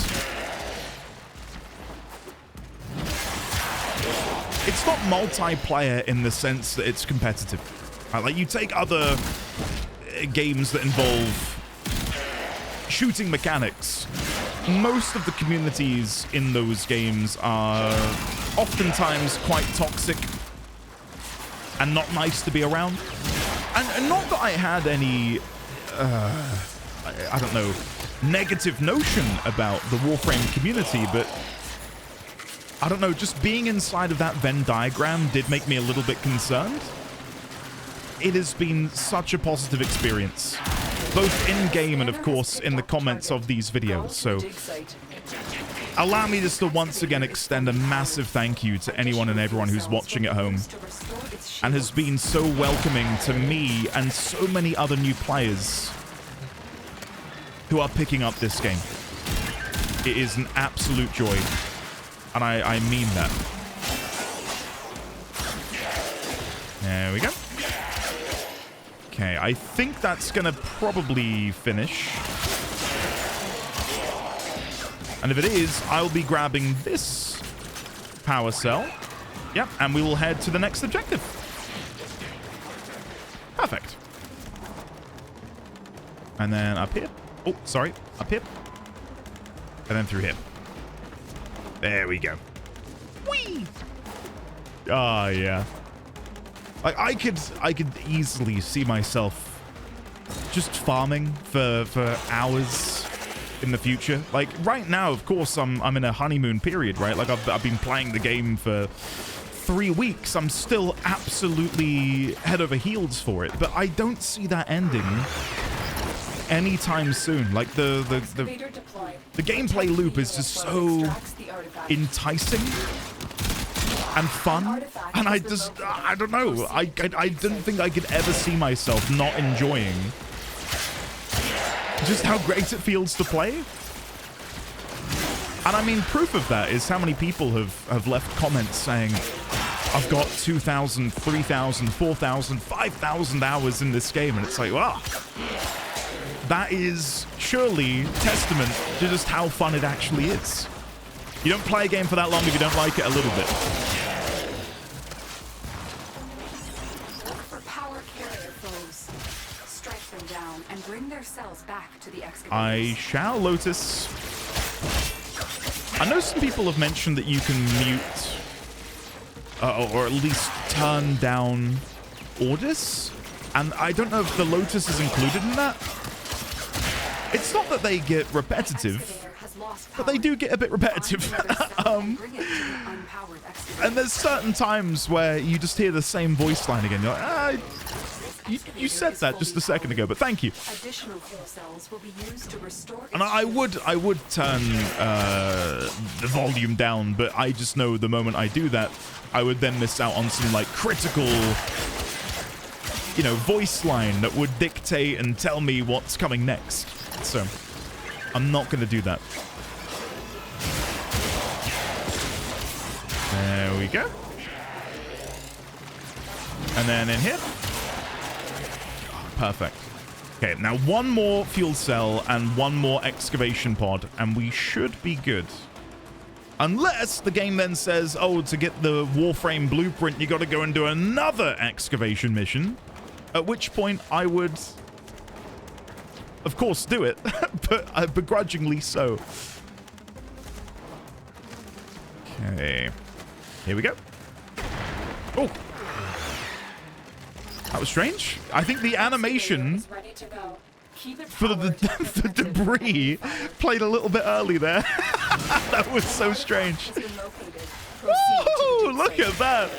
It's not multiplayer in the sense that it's competitive. Like you take other games that involve shooting mechanics most of the communities in those games are oftentimes quite toxic and not nice to be around. And not that I had any, I don't know, negative notion about the Warframe community, but I don't know, just being inside of that Venn diagram did make me a little bit concerned. It has been such a positive experience, both in-game and, of course, in the comments of these videos. So allow me just to once again extend a massive thank you to anyone and everyone who's watching at home and has been so welcoming to me and so many other new players who are picking up this game. It is an absolute joy, and I mean that. There we go. Okay, I think that's gonna probably finish. And if it is, I'll be grabbing this power cell. Yep, and we will head to the next objective. Perfect. And then up here. Oh, sorry. Up here. And then through here. There we go. Whee! Oh, yeah. Like, I could easily see myself just farming for hours in the future. Like, right now, of course, I'm in a honeymoon period, right? Like, I've been playing the game for 3 weeks. I'm still absolutely head over heels for it, but I don't see that ending anytime soon. Like, the gameplay loop is just so enticing and fun, and I don't know, I didn't think I could ever see myself not enjoying just how great it feels to play. And I mean, proof of that is how many people have left comments saying, I've got 2,000, 3,000, 4,000, 5,000 hours in this game, and it's like, wow, that is surely testament to just how fun it actually is. You don't play a game for that long if you don't like it a little bit. Look for power carrier foes. Strike them down and bring their cells back to the excavator. I shall, Lotus. I know some people have mentioned that you can mute or at least turn down orders, and I don't know if the Lotus is included in that. It's not that they get repetitive, but they do get a bit repetitive. And there's certain times where you just hear the same voice line again. You're like, you said that just a second ago, but thank you. And I would turn the volume down, but I just know the moment I do that, I would then miss out on some like critical, you know, voice line that would dictate and tell me what's coming next. So I'm not going to do that. There we go. And then in here. Perfect. Okay, now one more fuel cell and one more excavation pod, and we should be good. Unless the game then says, oh, to get the Warframe blueprint, you got to go and do another excavation mission. At which point I would, of course, do it, but begrudgingly so. Okay. Here we go. Oh. That was strange. I think the animation for the debris played a little bit early there. That was so strange. Woo! Look at that.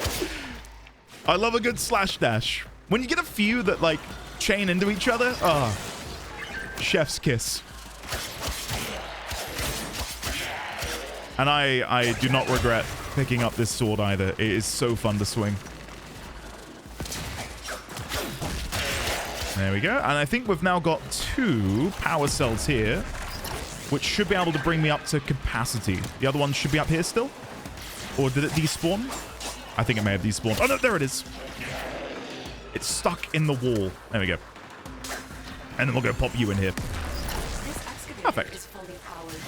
I love a good slash dash. When you get a few that like chain into each other, oh, chef's kiss. And I do not regret picking up this sword either. It is so fun to swing. There we go. And I think we've now got 2 power cells here, which should be able to bring me up to capacity. The other one should be up here still? Or did it despawn? I think it may have despawned. Oh, no, there it is. It's stuck in the wall. There we go. And then we'll go pop you in here. Perfect. Is fully powered.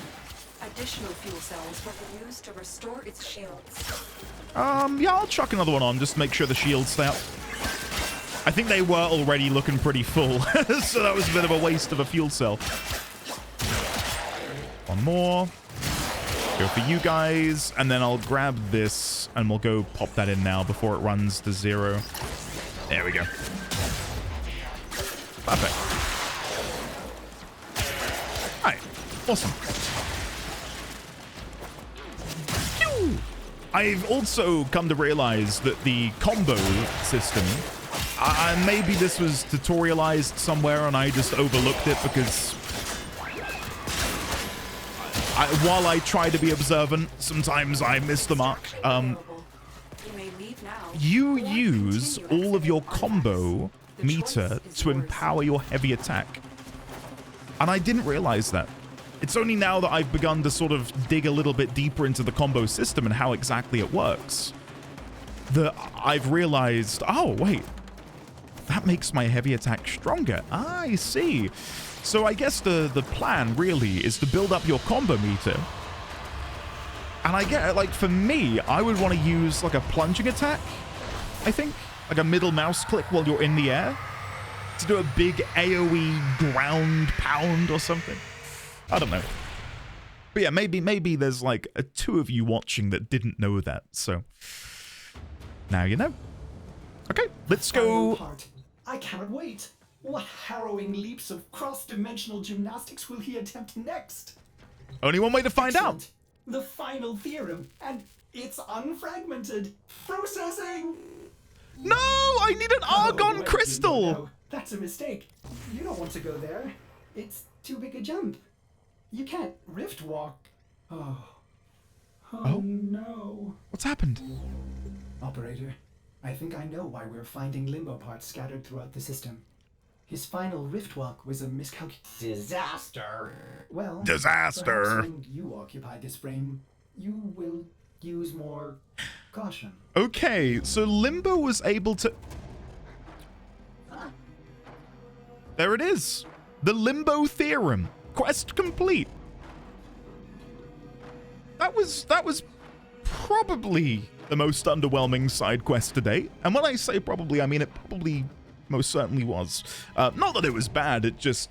Additional fuel cells will be used to restore its shields. Yeah, I'll chuck another one on just to make sure the shields stay up. I think they were already looking pretty full, so that was a bit of a waste of a fuel cell. One more. Go for you guys, and then I'll grab this, and we'll go pop that in now before it runs to 0. There we go. Perfect. All right. Awesome. Phew. I've also come to realize that the combo system, maybe this was tutorialized somewhere and I just overlooked it because while I try to be observant, sometimes I miss the mark. You use all of your combo meter to empower your heavy attack. And I didn't realize that. It's only now that I've begun to sort of dig a little bit deeper into the combo system and how exactly it works that I've realized, oh, wait, that makes my heavy attack stronger. I see. So I guess the plan really is to build up your combo meter. And I get it, like for me, I would want to use like a plunging attack, I think. Like a middle mouse click while you're in the air to do a big AoE ground pound or something. I don't know. But yeah, maybe there's like two of you watching that didn't know that. So now you know. Okay, let's go. I cannot wait. What harrowing leaps of cross-dimensional gymnastics will he attempt next? Only one way to find out. The final theorem, and it's unfragmented. Processing! No, I need an argon crystal. No, that's a mistake. You don't want to go there. It's too big a jump. You can't rift walk. Oh no. What's happened? Operator, I think I know why we're finding limbo parts scattered throughout the system. His final rift walk was a disaster. Well, disaster. Perhaps when you occupy this frame, you will use more caution. Okay, so Limbo was able to... There it is. The Limbo Theorem. Quest complete. That was probably the most underwhelming side quest to date. And when I say probably, I mean it probably most certainly was. Not that it was bad, it just...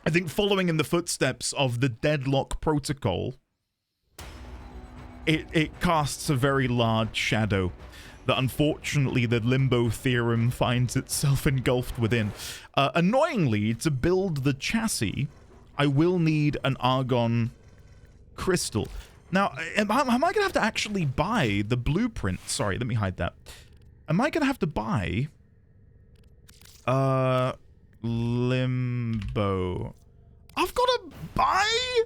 I think following in the footsteps of the Deadlock protocol, it casts a very large shadow that unfortunately the Limbo Theorem finds itself engulfed within. Annoyingly, to build the chassis, I will need an argon crystal. Now, am I going to have to actually buy the blueprint? Sorry, let me hide that. Am I going to have to buy... Limbo. I've got to buy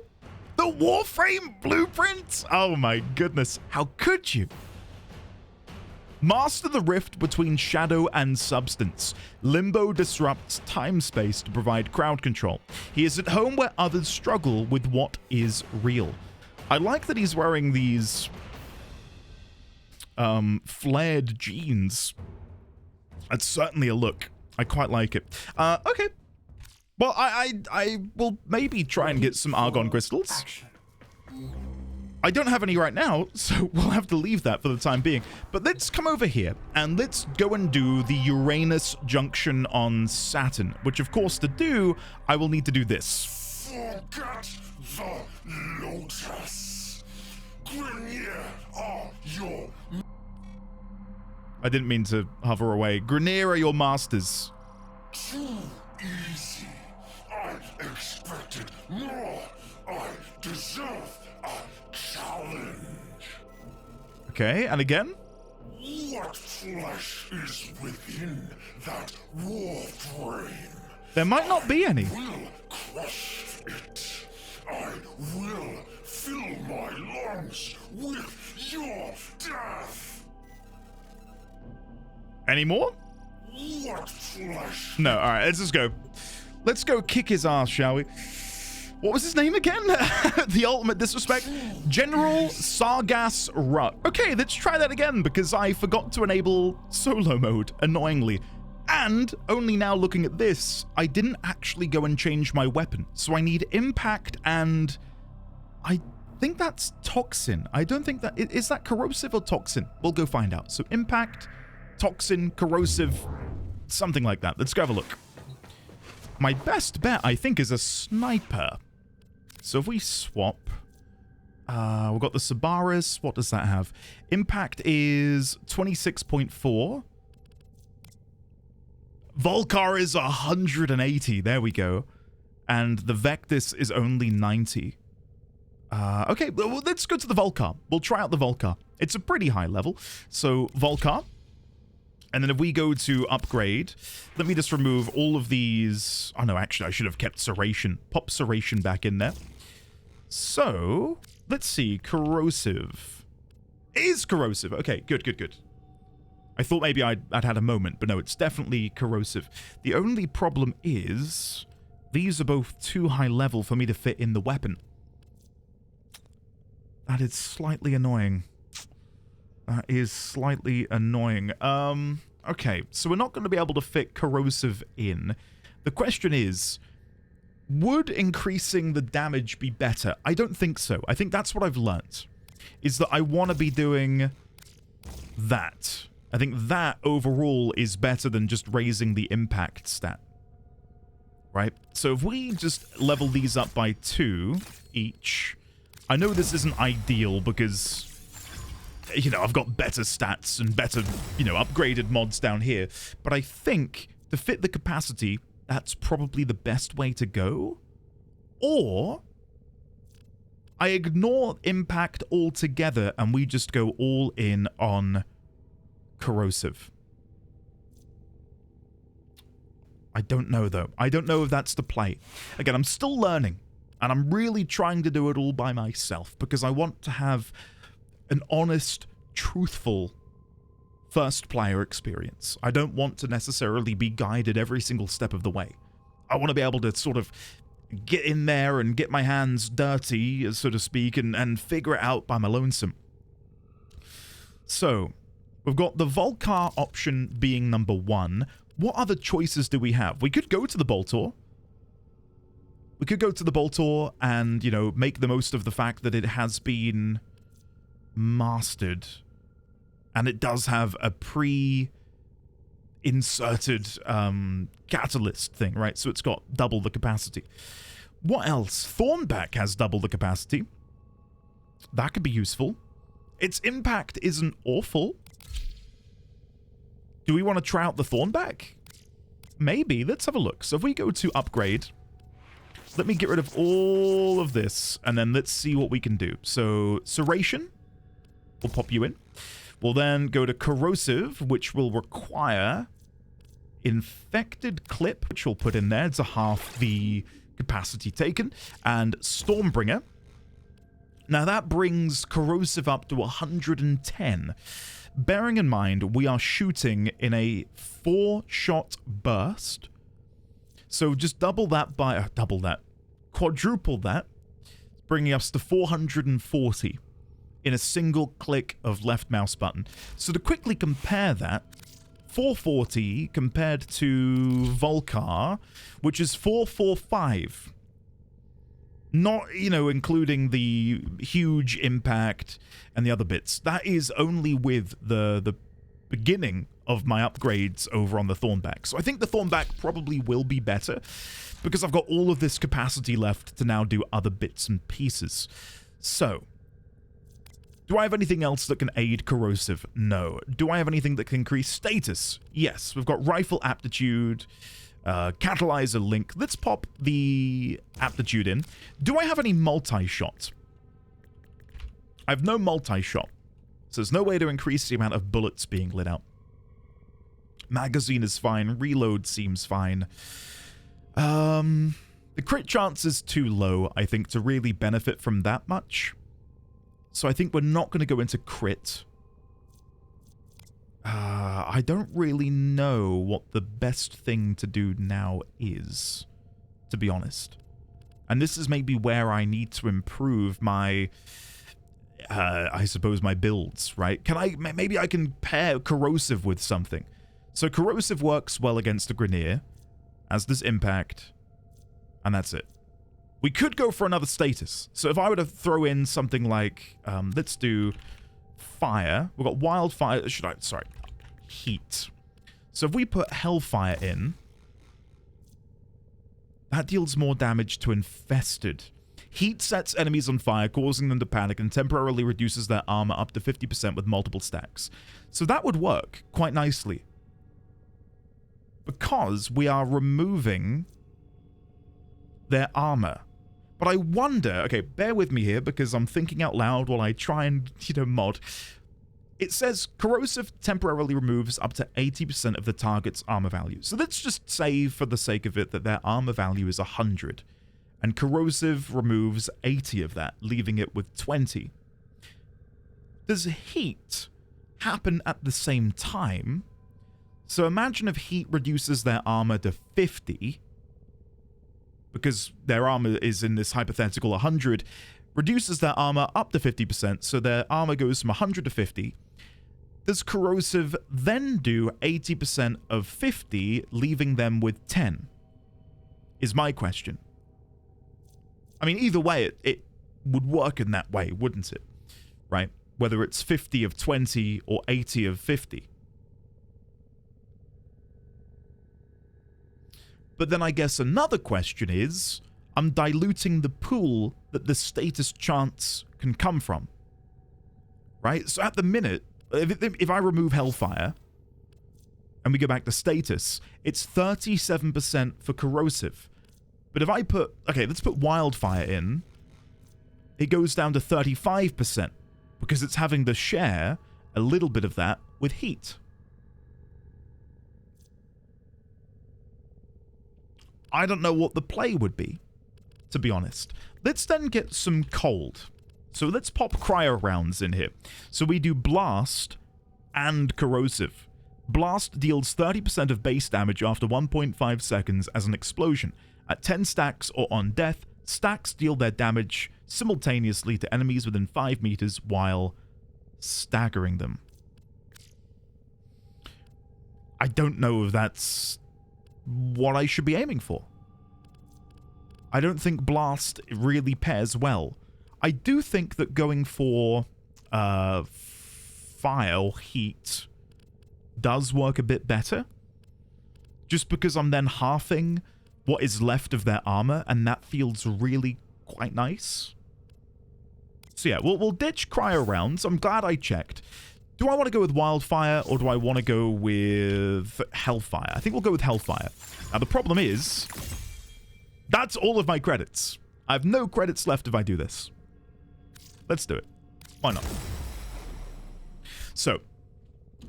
the Warframe blueprint? Oh my goodness, how could you? Master the rift between shadow and substance. Limbo disrupts time-space to provide crowd control. He is at home where others struggle with what is real. I like that he's wearing these flared jeans. That's certainly a look. I quite like it. Okay. Well, I will maybe try and get some argon crystals. I don't have any right now, so we'll have to leave that for the time being. But let's come over here, and let's go and do the Uranus junction on Saturn, which, of course, to do, I will need to do this. Forget the Lotus. Grenier are your... I didn't mean to hover away. Grenier are your masters. Too easy. I expected more. I deserve a challenge. Okay, and again? What flesh is within that Warframe? There might not be any. I will crush it. I will fill my lungs with your death. Any more? What flesh? No, alright, let's just go. Let's go kick his ass, shall we? What was his name again? The ultimate disrespect? General Sargas Ruck. Okay, let's try that again, because I forgot to enable solo mode, annoyingly. And, only now looking at this, I didn't actually go and change my weapon. So I need impact and... I think that's toxin. I don't think that... Is that corrosive or toxin? We'll go find out. So impact, toxin, corrosive, something like that. Let's go have a look. My best bet, I think, is a sniper. So if we swap, we've got the Cerberus. What does that have? Impact is 26.4. Volcar is 180. There we go. And the Vectis is only 90. Okay, well, let's go to the Volcar. We'll try out the Volcar. It's a pretty high level. So, Volcar. And then if we go to upgrade, let me just remove all of these. Oh, no, actually, I should have kept Serration. Pop Serration back in there. So, let's see. Corrosive. It is corrosive. Okay, good, good, good. I thought maybe I'd had a moment, but no, it's definitely corrosive. The only problem is these are both too high level for me to fit in the weapon. That is slightly annoying. That is slightly annoying. Okay, so we're not going to be able to fit corrosive in. The question is, would increasing the damage be better? I don't think so. I think that's what I've learnt, is that I want to be doing that. I think that overall is better than just raising the impact stat. Right? So if we just level these up by 2 each, I know this isn't ideal because, you know, I've got better stats and better, you know, upgraded mods down here, but I think to fit the capacity, that's probably the best way to go. Or I ignore impact altogether and we just go all in on corrosive. I don't know, though. I don't know if that's the play. Again, I'm still learning, and I'm really trying to do it all by myself because I want to have an honest, truthful first player experience. I don't want to necessarily be guided every single step of the way. I want to be able to sort of get in there and get my hands dirty, so to speak, and figure it out by my lonesome. So, we've got the Volcar option being number 1. What other choices do we have? We could go to the Boltor. We could go to the Boltor and, you know, make the most of the fact that it has been mastered. And it does have a pre-inserted catalyst thing, right? So it's got double the capacity. What else? Thornback has double the capacity. That could be useful. Its impact isn't awful. Do we want to try out the Thornback? Maybe. Let's have a look. So if we go to upgrade, let me get rid of all of this, and then let's see what we can do. So, Serration, we'll pop you in. We'll then go to Corrosive, which will require Infected Clip, which we'll put in there. It's a half the capacity taken. And Stormbringer. Now that brings Corrosive up to 110. Bearing in mind, we are shooting in a 4-shot burst. So just double that by... quadruple that, bringing us to 440 in a single click of left mouse button. So to quickly compare that, 440 compared to Volcar, which is 445. Not, you know, including the huge impact and the other bits. That is only with the beginning of my upgrades over on the Thornback. So I think the Thornback probably will be better because I've got all of this capacity left to now do other bits and pieces. So, do I have anything else that can aid corrosive? No. Do I have anything that can increase status? Yes. We've got rifle aptitude, catalyzer link. Let's pop the aptitude in. Do I have any multi-shot? I have no multi-shot. So there's no way to increase the amount of bullets being lit out. Magazine is fine. Reload seems fine. The crit chance is too low, I think, to really benefit from that much. So I think we're not going to go into crit. I don't really know what the best thing to do now is, to be honest. And this is maybe where I need to improve my... I suppose my builds, right? Maybe I can pair corrosive with something. So corrosive works well against a Grineer, as does impact, and that's it. We could go for another status. So if I were to throw in something like, let's do fire. We've got wildfire, heat. So if we put hellfire in, that deals more damage to infested. Heat sets enemies on fire, causing them to panic, and temporarily reduces their armor up to 50% with multiple stacks. So that would work quite nicely. Because we are removing their armor. But I wonder, okay, bear with me here because I'm thinking out loud while I try and, mod. It says corrosive temporarily removes up to 80% of the target's armor value. So let's just say, for the sake of it, that their armor value is 100. And corrosive removes 80 of that, leaving it with 20. Does heat happen at the same time? So imagine if heat reduces their armor to 50, because their armor is in this hypothetical 100, reduces their armor up to 50%, so their armor goes from 100 to 50. Does corrosive then do 80% of 50, leaving them with 10? Is my question. I mean, either way, it would work in that way, wouldn't it? Right? Whether it's 50 of 20 or 80 of 50. But then I guess another question is, I'm diluting the pool that the status chance can come from. Right? So at the minute, if I remove Hellfire, and we go back to status, it's 37% for corrosive. But if I put, okay, let's put Wildfire in, it goes down to 35%, because it's having to share a little bit of that with heat. I don't know what the play would be, to be honest. Let's then get some cold. So let's pop cryo rounds in here. So we do blast and corrosive. Blast deals 30% of base damage after 1.5 seconds as an explosion. At 10 stacks or on death, stacks deal their damage simultaneously to enemies within 5 meters while staggering them. I don't know if that's what I should be aiming for. I don't think blast really pairs well. I do think that going for fire or heat does work a bit better. Just because I'm then halving what is left of their armor, and that feels really quite nice. So yeah, we'll ditch cryo rounds. I'm glad I checked. Do I want to go with Wildfire, or do I want to go with Hellfire? I think we'll go with Hellfire. Now, the problem is, that's all of my credits. I have no credits left if I do this. Let's do it. Why not? So,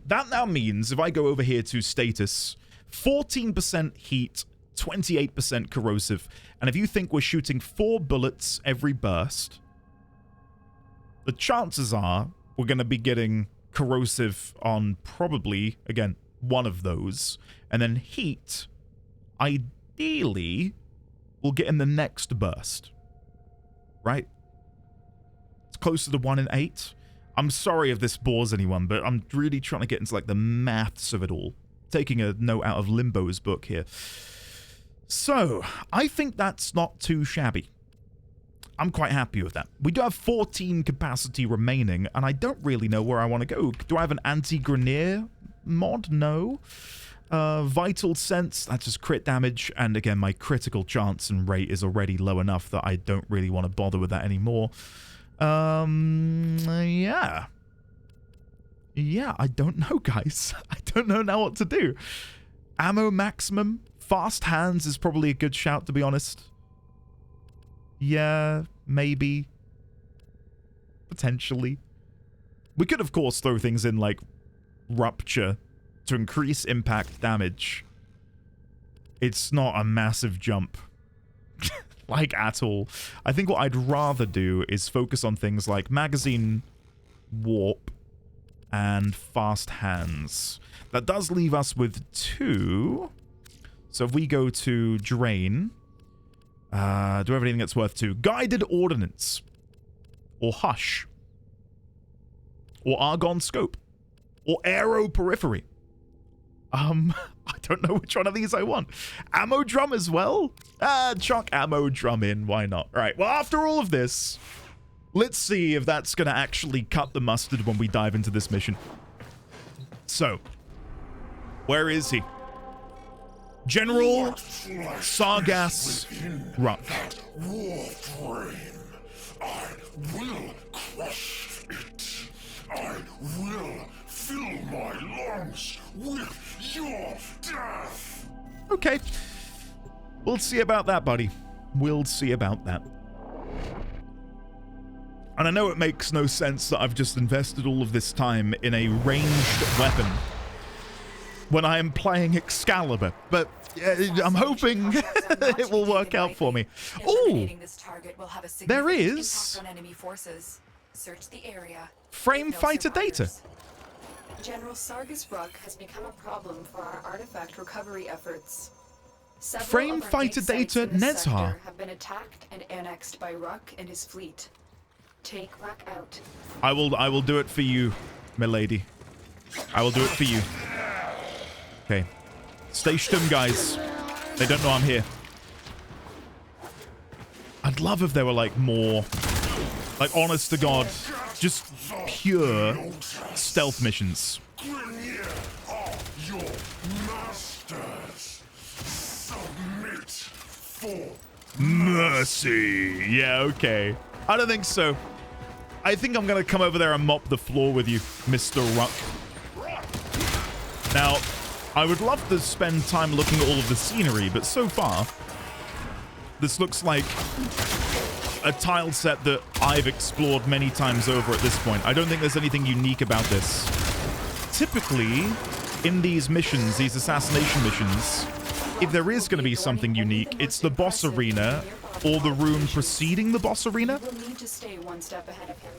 that now means if I go over here to status, 14% heat, 28% corrosive, and if you think we're shooting 4 bullets every burst, the chances are we're going to be getting corrosive on probably, again, one of those, and then heat, ideally, we'll get in the next burst, right? It's closer to 1 in 8. I'm sorry if this bores anyone, but I'm really trying to get into, like, the maths of it all. Taking a note out of Limbo's book here. So, I think that's not too shabby. I'm quite happy with that. We do have 14 capacity remaining, and I don't really know where I want to go. Do I have an anti-Grenier mod? No. Vital Sense, that's just crit damage, and again, my critical chance and rate is already low enough that I don't really want to bother with that anymore. Yeah. Yeah, I don't know, guys. I don't know now what to do. Ammo maximum. Fast hands is probably a good shout, to be honest. Yeah, maybe. Potentially. We could, of course, throw things in like Rupture to increase impact damage. It's not a massive jump. Like, at all. I think what I'd rather do is focus on things like Magazine Warp and Fast Hands. That does leave us with 2. So if we go to Drain, do everything that's worth 2. Guided Ordnance. Or Hush. Or Argon Scope. Or Aero Periphery. I don't know which one of these I want. Ammo Drum as well? Chuck Ammo Drum in, why not? Right, well, after all of this, let's see if that's going to actually cut the mustard when we dive into this mission. So, where is he? General Sargas Ruck. Warframe. I will crush it. I will fill my lungs with your death. Okay. We'll see about that, buddy. We'll see about that. And I know it makes no sense that I've just invested all of this time in a ranged weapon when I am playing Excalibur, but I'm hoping it will work out for me. Oh, there is Search the area. frame fighter data. General Sargas Ruck has become a problem for our artifact recovery efforts. Several Frame of our fighter dig sites data, in this Nezha. sector have been attacked and annexed by Ruck and his fleet. Take Ruck out. I will do it for you, milady. I will do it for you. Okay. Stay stum, guys. They don't know I'm here. I'd love if there were like more, like honest to God, just pure stealth missions. Grineer are your masters. Submit for Mercy. Yeah, okay. I don't think so. I think I'm going to come over there and mop the floor with you, Mr. Ruck. Now, I would love to spend time looking at all of the scenery, but so far, this looks like a tile set that I've explored many times over at this point. I don't think there's anything unique about this. Typically, in these missions, these assassination missions, if there is going to be something unique, it's the boss arena or the room preceding the boss arena. We'll need to stay one step ahead of him.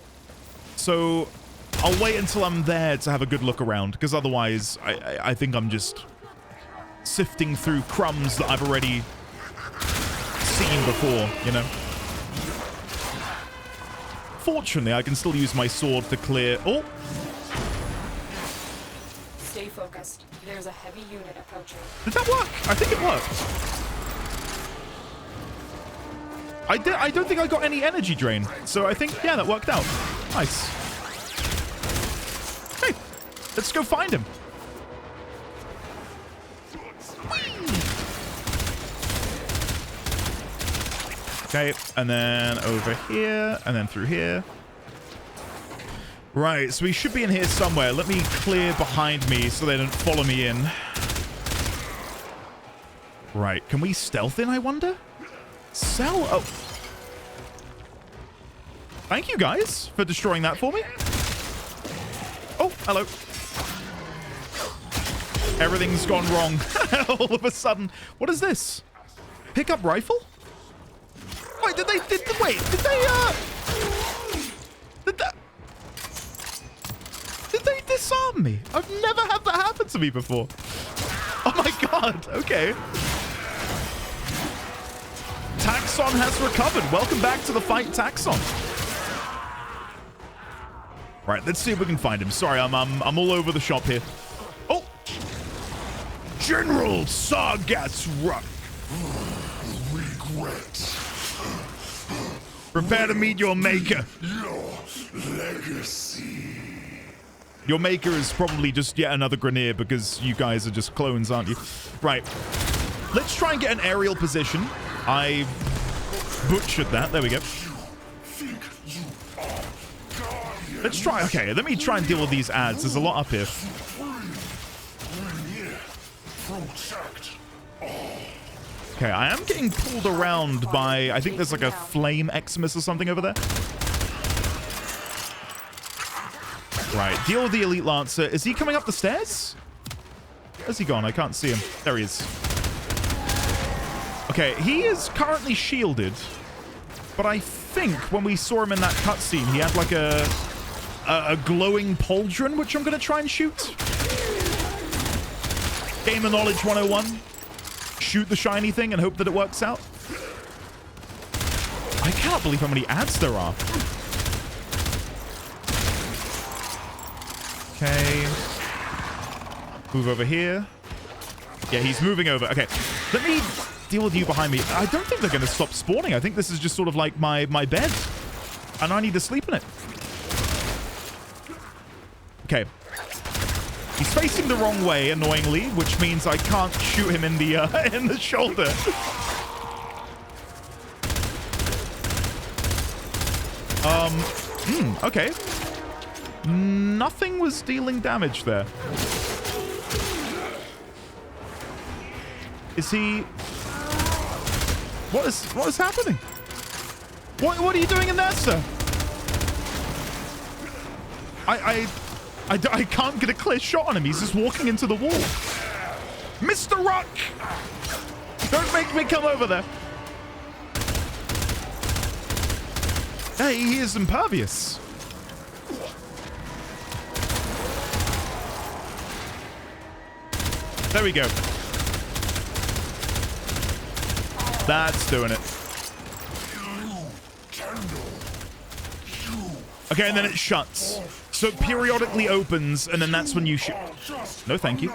So I'll wait until I'm there to have a good look around, because otherwise I think I'm just sifting through crumbs that I've already seen before, you know? Fortunately, I can still use my sword to clear... Oh! Stay focused. There's a heavy unit approaching. Did that work? I think it worked. I don't think I got any energy drain, so I think, yeah, that worked out. Nice. Hey, let's go find him. Okay, and then over here, and then through here. Right, so we should be in here somewhere. Let me clear behind me so they don't follow me in. Right, can we stealth in, I wonder? Sell? Oh. Thank you, guys, for destroying that for me. Oh, hello. Everything's gone wrong all of a sudden. What is this? Pickup rifle? Wait, did they disarm me? I've never had that happen to me before. Oh my god, okay. Taxon has recovered. Welcome back to the fight, Taxon. Right, let's see if we can find him. Sorry, I'm all over the shop here. Oh! General Sargas Ruck. regret. Prepare to meet your maker. Your legacy. Your maker is probably just yet another Grineer because you guys are just clones, aren't you? Right. Let's try and get an aerial position. I butchered that. There we go. Let's try. Okay, let me try and deal with these ads. There's a lot up here. Okay, I am getting pulled around by... I think there's like a flame Eximus or something over there. Right, deal with the Elite Lancer. Is he coming up the stairs? Where's he gone? I can't see him. There he is. Okay, he is currently shielded. But I think when we saw him in that cutscene, he had like a glowing pauldron, which I'm going to try and shoot. Game of Knowledge 101. Shoot the shiny thing and hope that it works out. I cannot believe how many ads there are. Okay. Move over here. Yeah, he's moving over. Okay. Let me deal with you behind me. I don't think they're going to stop spawning. I think this is just sort of like my bed. And I need to sleep in it. Okay. He's facing the wrong way, annoyingly, which means I can't shoot him in the shoulder. Okay. Nothing was dealing damage there. Is he... What is happening? What are you doing in there, sir? I can't get a clear shot on him. He's just walking into the wall. Mr. Rock! Don't make me come over there. Hey, he is impervious. There we go. That's doing it. Okay, and then it shuts. So it periodically opens, and then that's when you shoot. No, thank you.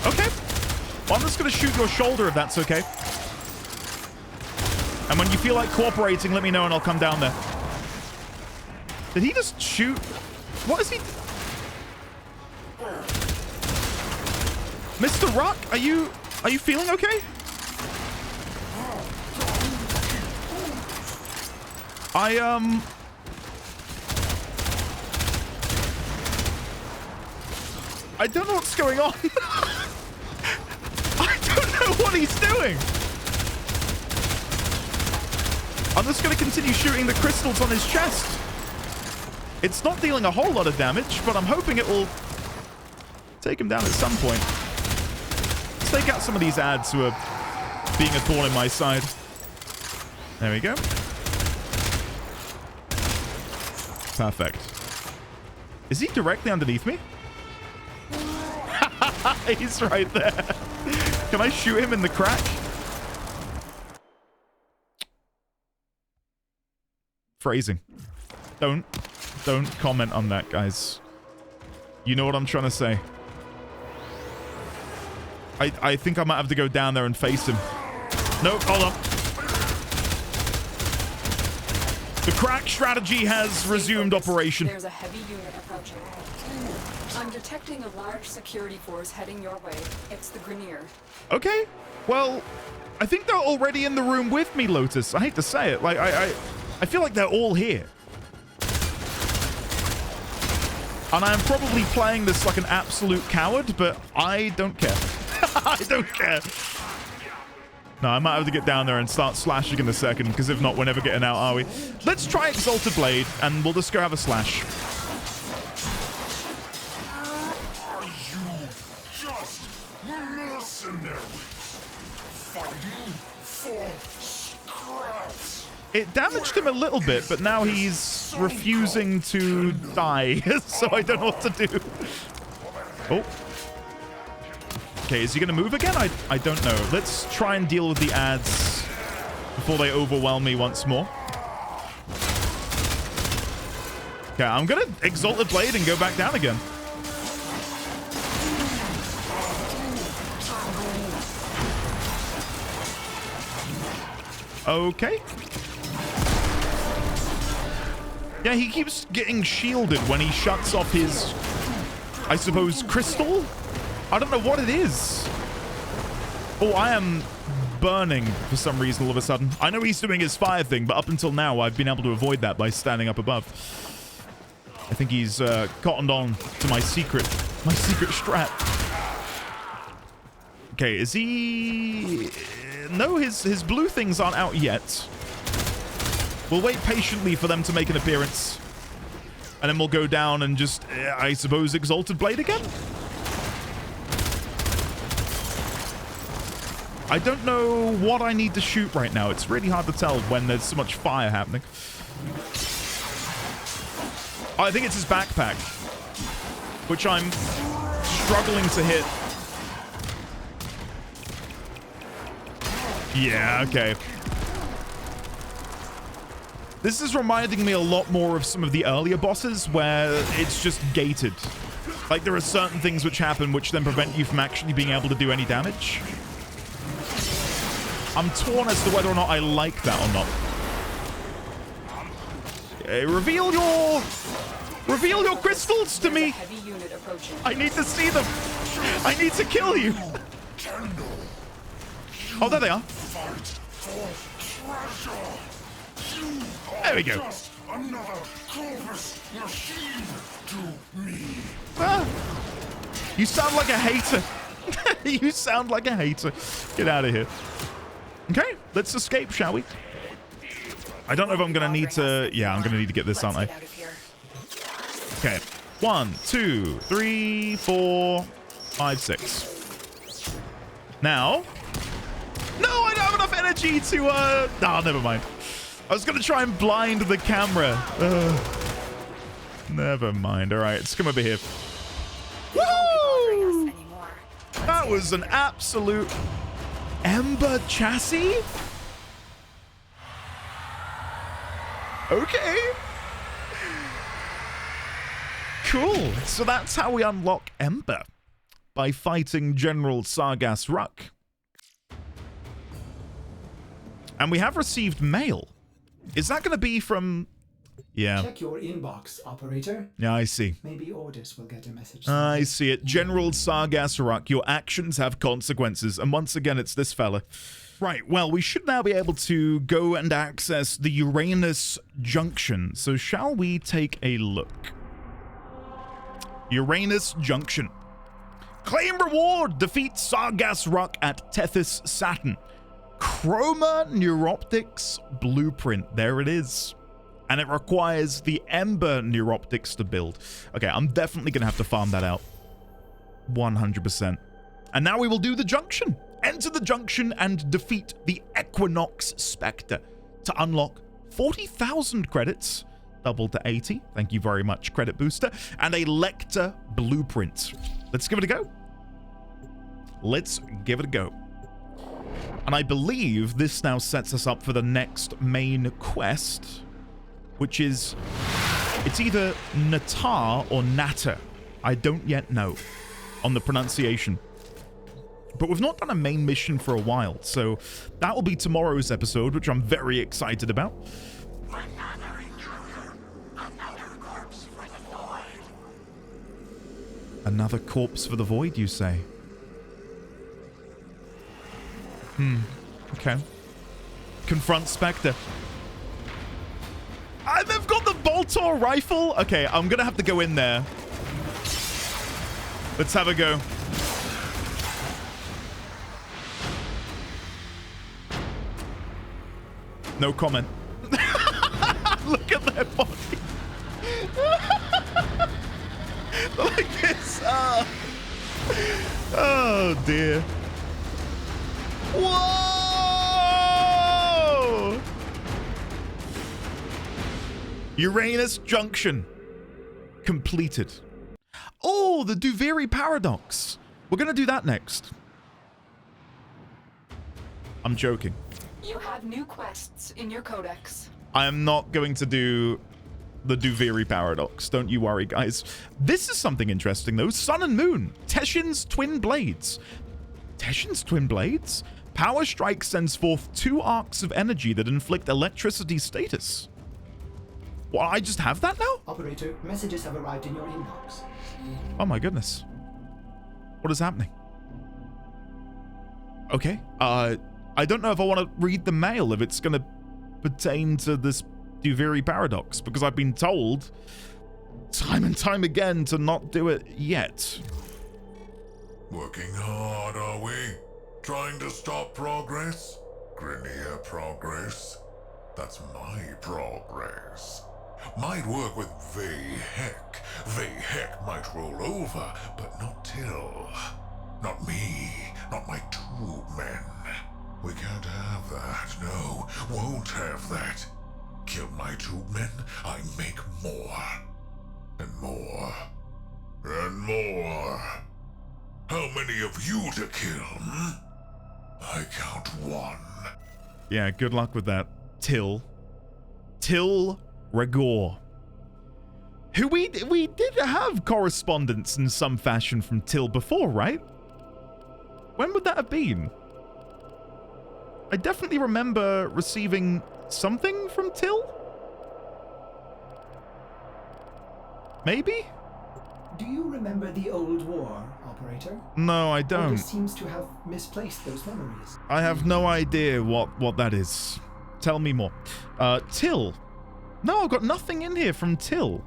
Okay. Well, I'm just going to shoot your shoulder if that's okay. And when you feel like cooperating, let me know and I'll come down there. Did he just shoot? What is he? Mr. Rock, are you feeling okay? I don't know what's going on. I don't know what he's doing. I'm just going to continue shooting the crystals on his chest. It's not dealing a whole lot of damage, but I'm hoping it will take him down at some point. Let's take out some of these ads who are being a thorn in my side. There we go. Perfect. Is he directly underneath me? He's right there. Can I shoot him in the crack? Phrasing. Don't comment on that, guys. You know what I'm trying to say. I think I might have to go down there and face him. Nope, hold on. The crack strategy has resumed operation. There's a heavy unit approaching. I'm detecting a large security force heading your way. It's the Grenier. Okay. Well, I think they're already in the room with me, Lotus. I hate to say it. Like, I feel like they're all here. And I'm probably playing this like an absolute coward, but I don't care. I don't care. No, I might have to get down there and start slashing in a second, because if not, we're never getting out, are we? Let's try Exalted Blade, and we'll just go have a slash. Are you just mercenaries fighting for scraps? It damaged him a little bit, but now he's refusing to die, so I don't know what to do. Oh. Okay, is he going to move again? I don't know. Let's try and deal with the ads before they overwhelm me once more. Okay, I'm going to Exalt the Blade and go back down again. Okay. Yeah, he keeps getting shielded when he shuts off his, I suppose, crystal? I don't know what it is. Oh, I am burning for some reason all of a sudden. I know he's doing his fire thing, but up until now, I've been able to avoid that by standing up above. I think he's cottoned on to my secret strat. Okay, is he... No, his blue things aren't out yet. We'll wait patiently for them to make an appearance. And then we'll go down and just, I suppose, Exalted Blade again? I don't know what I need to shoot right now. It's really hard to tell when there's so much fire happening. Oh, I think it's his backpack, which I'm struggling to hit. Yeah, okay. This is reminding me a lot more of some of the earlier bosses where it's just gated. Like, there are certain things which happen which then prevent you from actually being able to do any damage. I'm torn as to whether or not I like that or not. Okay, reveal your crystals to me. I need to see them. I need to kill you. Oh, there they are. pleasure. You There we are go. just another corpus machine to me. Ah, you sound like a hater. You sound like a hater. Get out of here. Okay, let's escape, shall we? I don't know if I'm going to need to... Yeah, I'm going to need to get this, aren't I? Okay. 1, 2, 3, 4, 5, 6. Now... No, I don't have enough energy to... Oh, never mind. I was going to try and blind the camera. Never mind. All right, let's come over here. Woo! That was an absolute Ember chassis? Okay. Cool. So that's how we unlock Ember. By fighting General Sargas Ruck. And we have received mail. Is that going to be from... Yeah. Check your inbox, operator. Yeah, I see. Maybe Ordis will get a message. I see it. General Sargas Ruck, your actions have consequences. And once again, it's this fella. Right, well, we should now be able to go and access the Uranus Junction. So shall we take a look? Uranus Junction. Claim reward! Defeat Sargas Ruck at Tethys Saturn. Chroma Neuroptics Blueprint. There it is. And it requires the Ember Neuroptics to build. Okay, I'm definitely going to have to farm that out. 100%. And now we will do the junction. Enter the junction and defeat the Equinox Spectre to unlock 40,000 credits, doubled to 80. Thank you very much, credit booster. And a Lecter Blueprint. Let's give it a go. Let's give it a go. And I believe this now sets us up for the next main quest, which is, it's either Natar or Natter. I don't yet know on the pronunciation. But we've not done a main mission for a while, so that will be tomorrow's episode, which I'm very excited about. Another intruder. Another corpse for the void. Another corpse for the void, you say? Okay. Confront Spectre. And they've got the Voltor rifle? Okay, I'm gonna have to go in there. Let's have a go. No comment. Look at their body. Like this. Oh, dear. Whoa! Uranus Junction. Completed. Oh, the Duviri Paradox. We're going to do that next. I'm joking. You have new quests in your codex. I am not going to do the Duviri Paradox. Don't you worry, guys. This is something interesting, though. Sun and Moon. Teshin's Twin Blades. Teshin's Twin Blades? Power Strike sends forth 2 arcs of energy that inflict electricity status. Well, I just have that now? Operator, messages have arrived in your inbox. Oh my goodness. What is happening? Okay. I don't know if I want to read the mail, if it's going to pertain to this Duviri Paradox, because I've been told time and time again to not do it yet. Working hard, are we? Trying to stop progress? Grenier progress? That's my progress. Might work with Vayhek. Vayhek might roll over, but not Tyl. Not me. Not my tube men. We can't have that. No, won't have that. Kill my tube men, I make more. And more. And more. How many of you to kill, hmm? I count 1. Yeah, good luck with that. Tyl Regor. Who we did have correspondence in some fashion from Tyl before, right? When would that have been? I definitely remember receiving something from Tyl? Maybe? Do you remember the old war, Operator? No, I don't. Ordis seems to have misplaced those memories. I have no idea what that is. Tell me more. Tyl. No, I've got nothing in here from Tyl.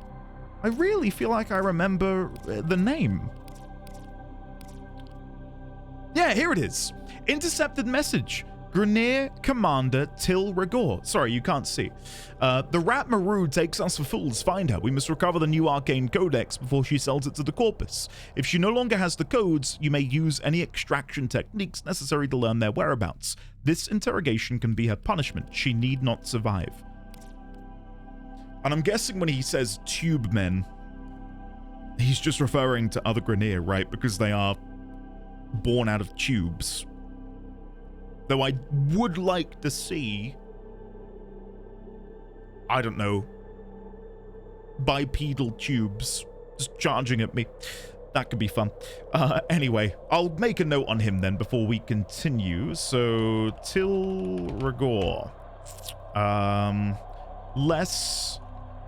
I really feel like I remember the name. Yeah, here it is. Intercepted message. Grineer Commander Tyl Regor. Sorry, you can't see. The Rat Maru takes us for fools. Find her. We must recover the new arcane codex before she sells it to the Corpus. If she no longer has the codes, you may use any extraction techniques necessary to learn their whereabouts. This interrogation can be her punishment. She need not survive. And I'm guessing when he says tube men, he's just referring to other Grineer, right? Because they are born out of tubes. Though I would like to see, I don't know, bipedal tubes just charging at me. That could be fun. Anyway, I'll make a note on him then before we continue. So, Tyl Regor. Less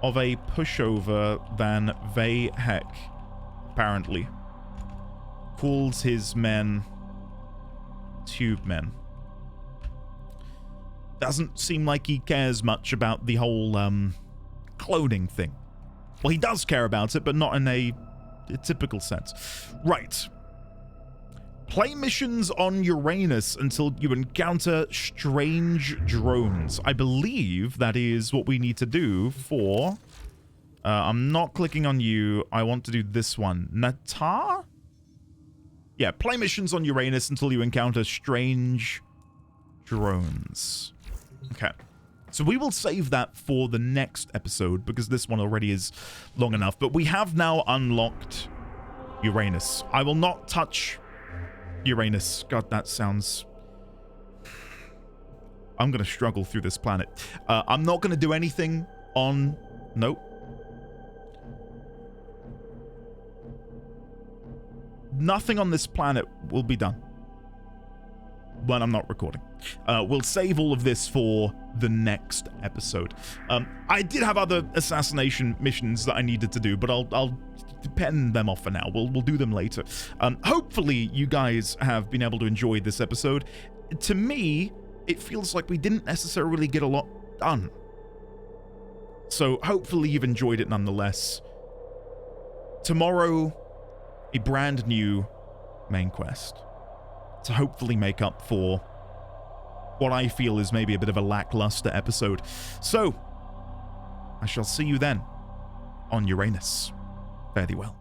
of a pushover than Vey Heck, apparently. Calls his men tube men. Doesn't seem like he cares much about the whole cloning thing. Well, he does care about it, but not in a typical sense. Right. Play missions on Uranus until you encounter strange drones. I believe that is what we need to do for... I'm not clicking on you. I want to do this one. Natar? Yeah, play missions on Uranus until you encounter strange drones. Okay. So we will save that for the next episode because this one already is long enough. But we have now unlocked Uranus. I will not touch Uranus. God, that sounds... I'm going to struggle through this planet. I'm not going to do anything on... Nope. Nothing on this planet will be done when I'm not recording. We'll save all of this for the next episode. I did have other assassination missions that I needed to do, but I'll pen them off for now. We'll do them later. Hopefully you guys have been able to enjoy this episode. To me, it feels like we didn't necessarily get a lot done. So hopefully you've enjoyed it nonetheless. Tomorrow, a brand new main quest to hopefully make up for what I feel is maybe a bit of a lackluster episode. So, I shall see you then on Uranus. Fare thee well.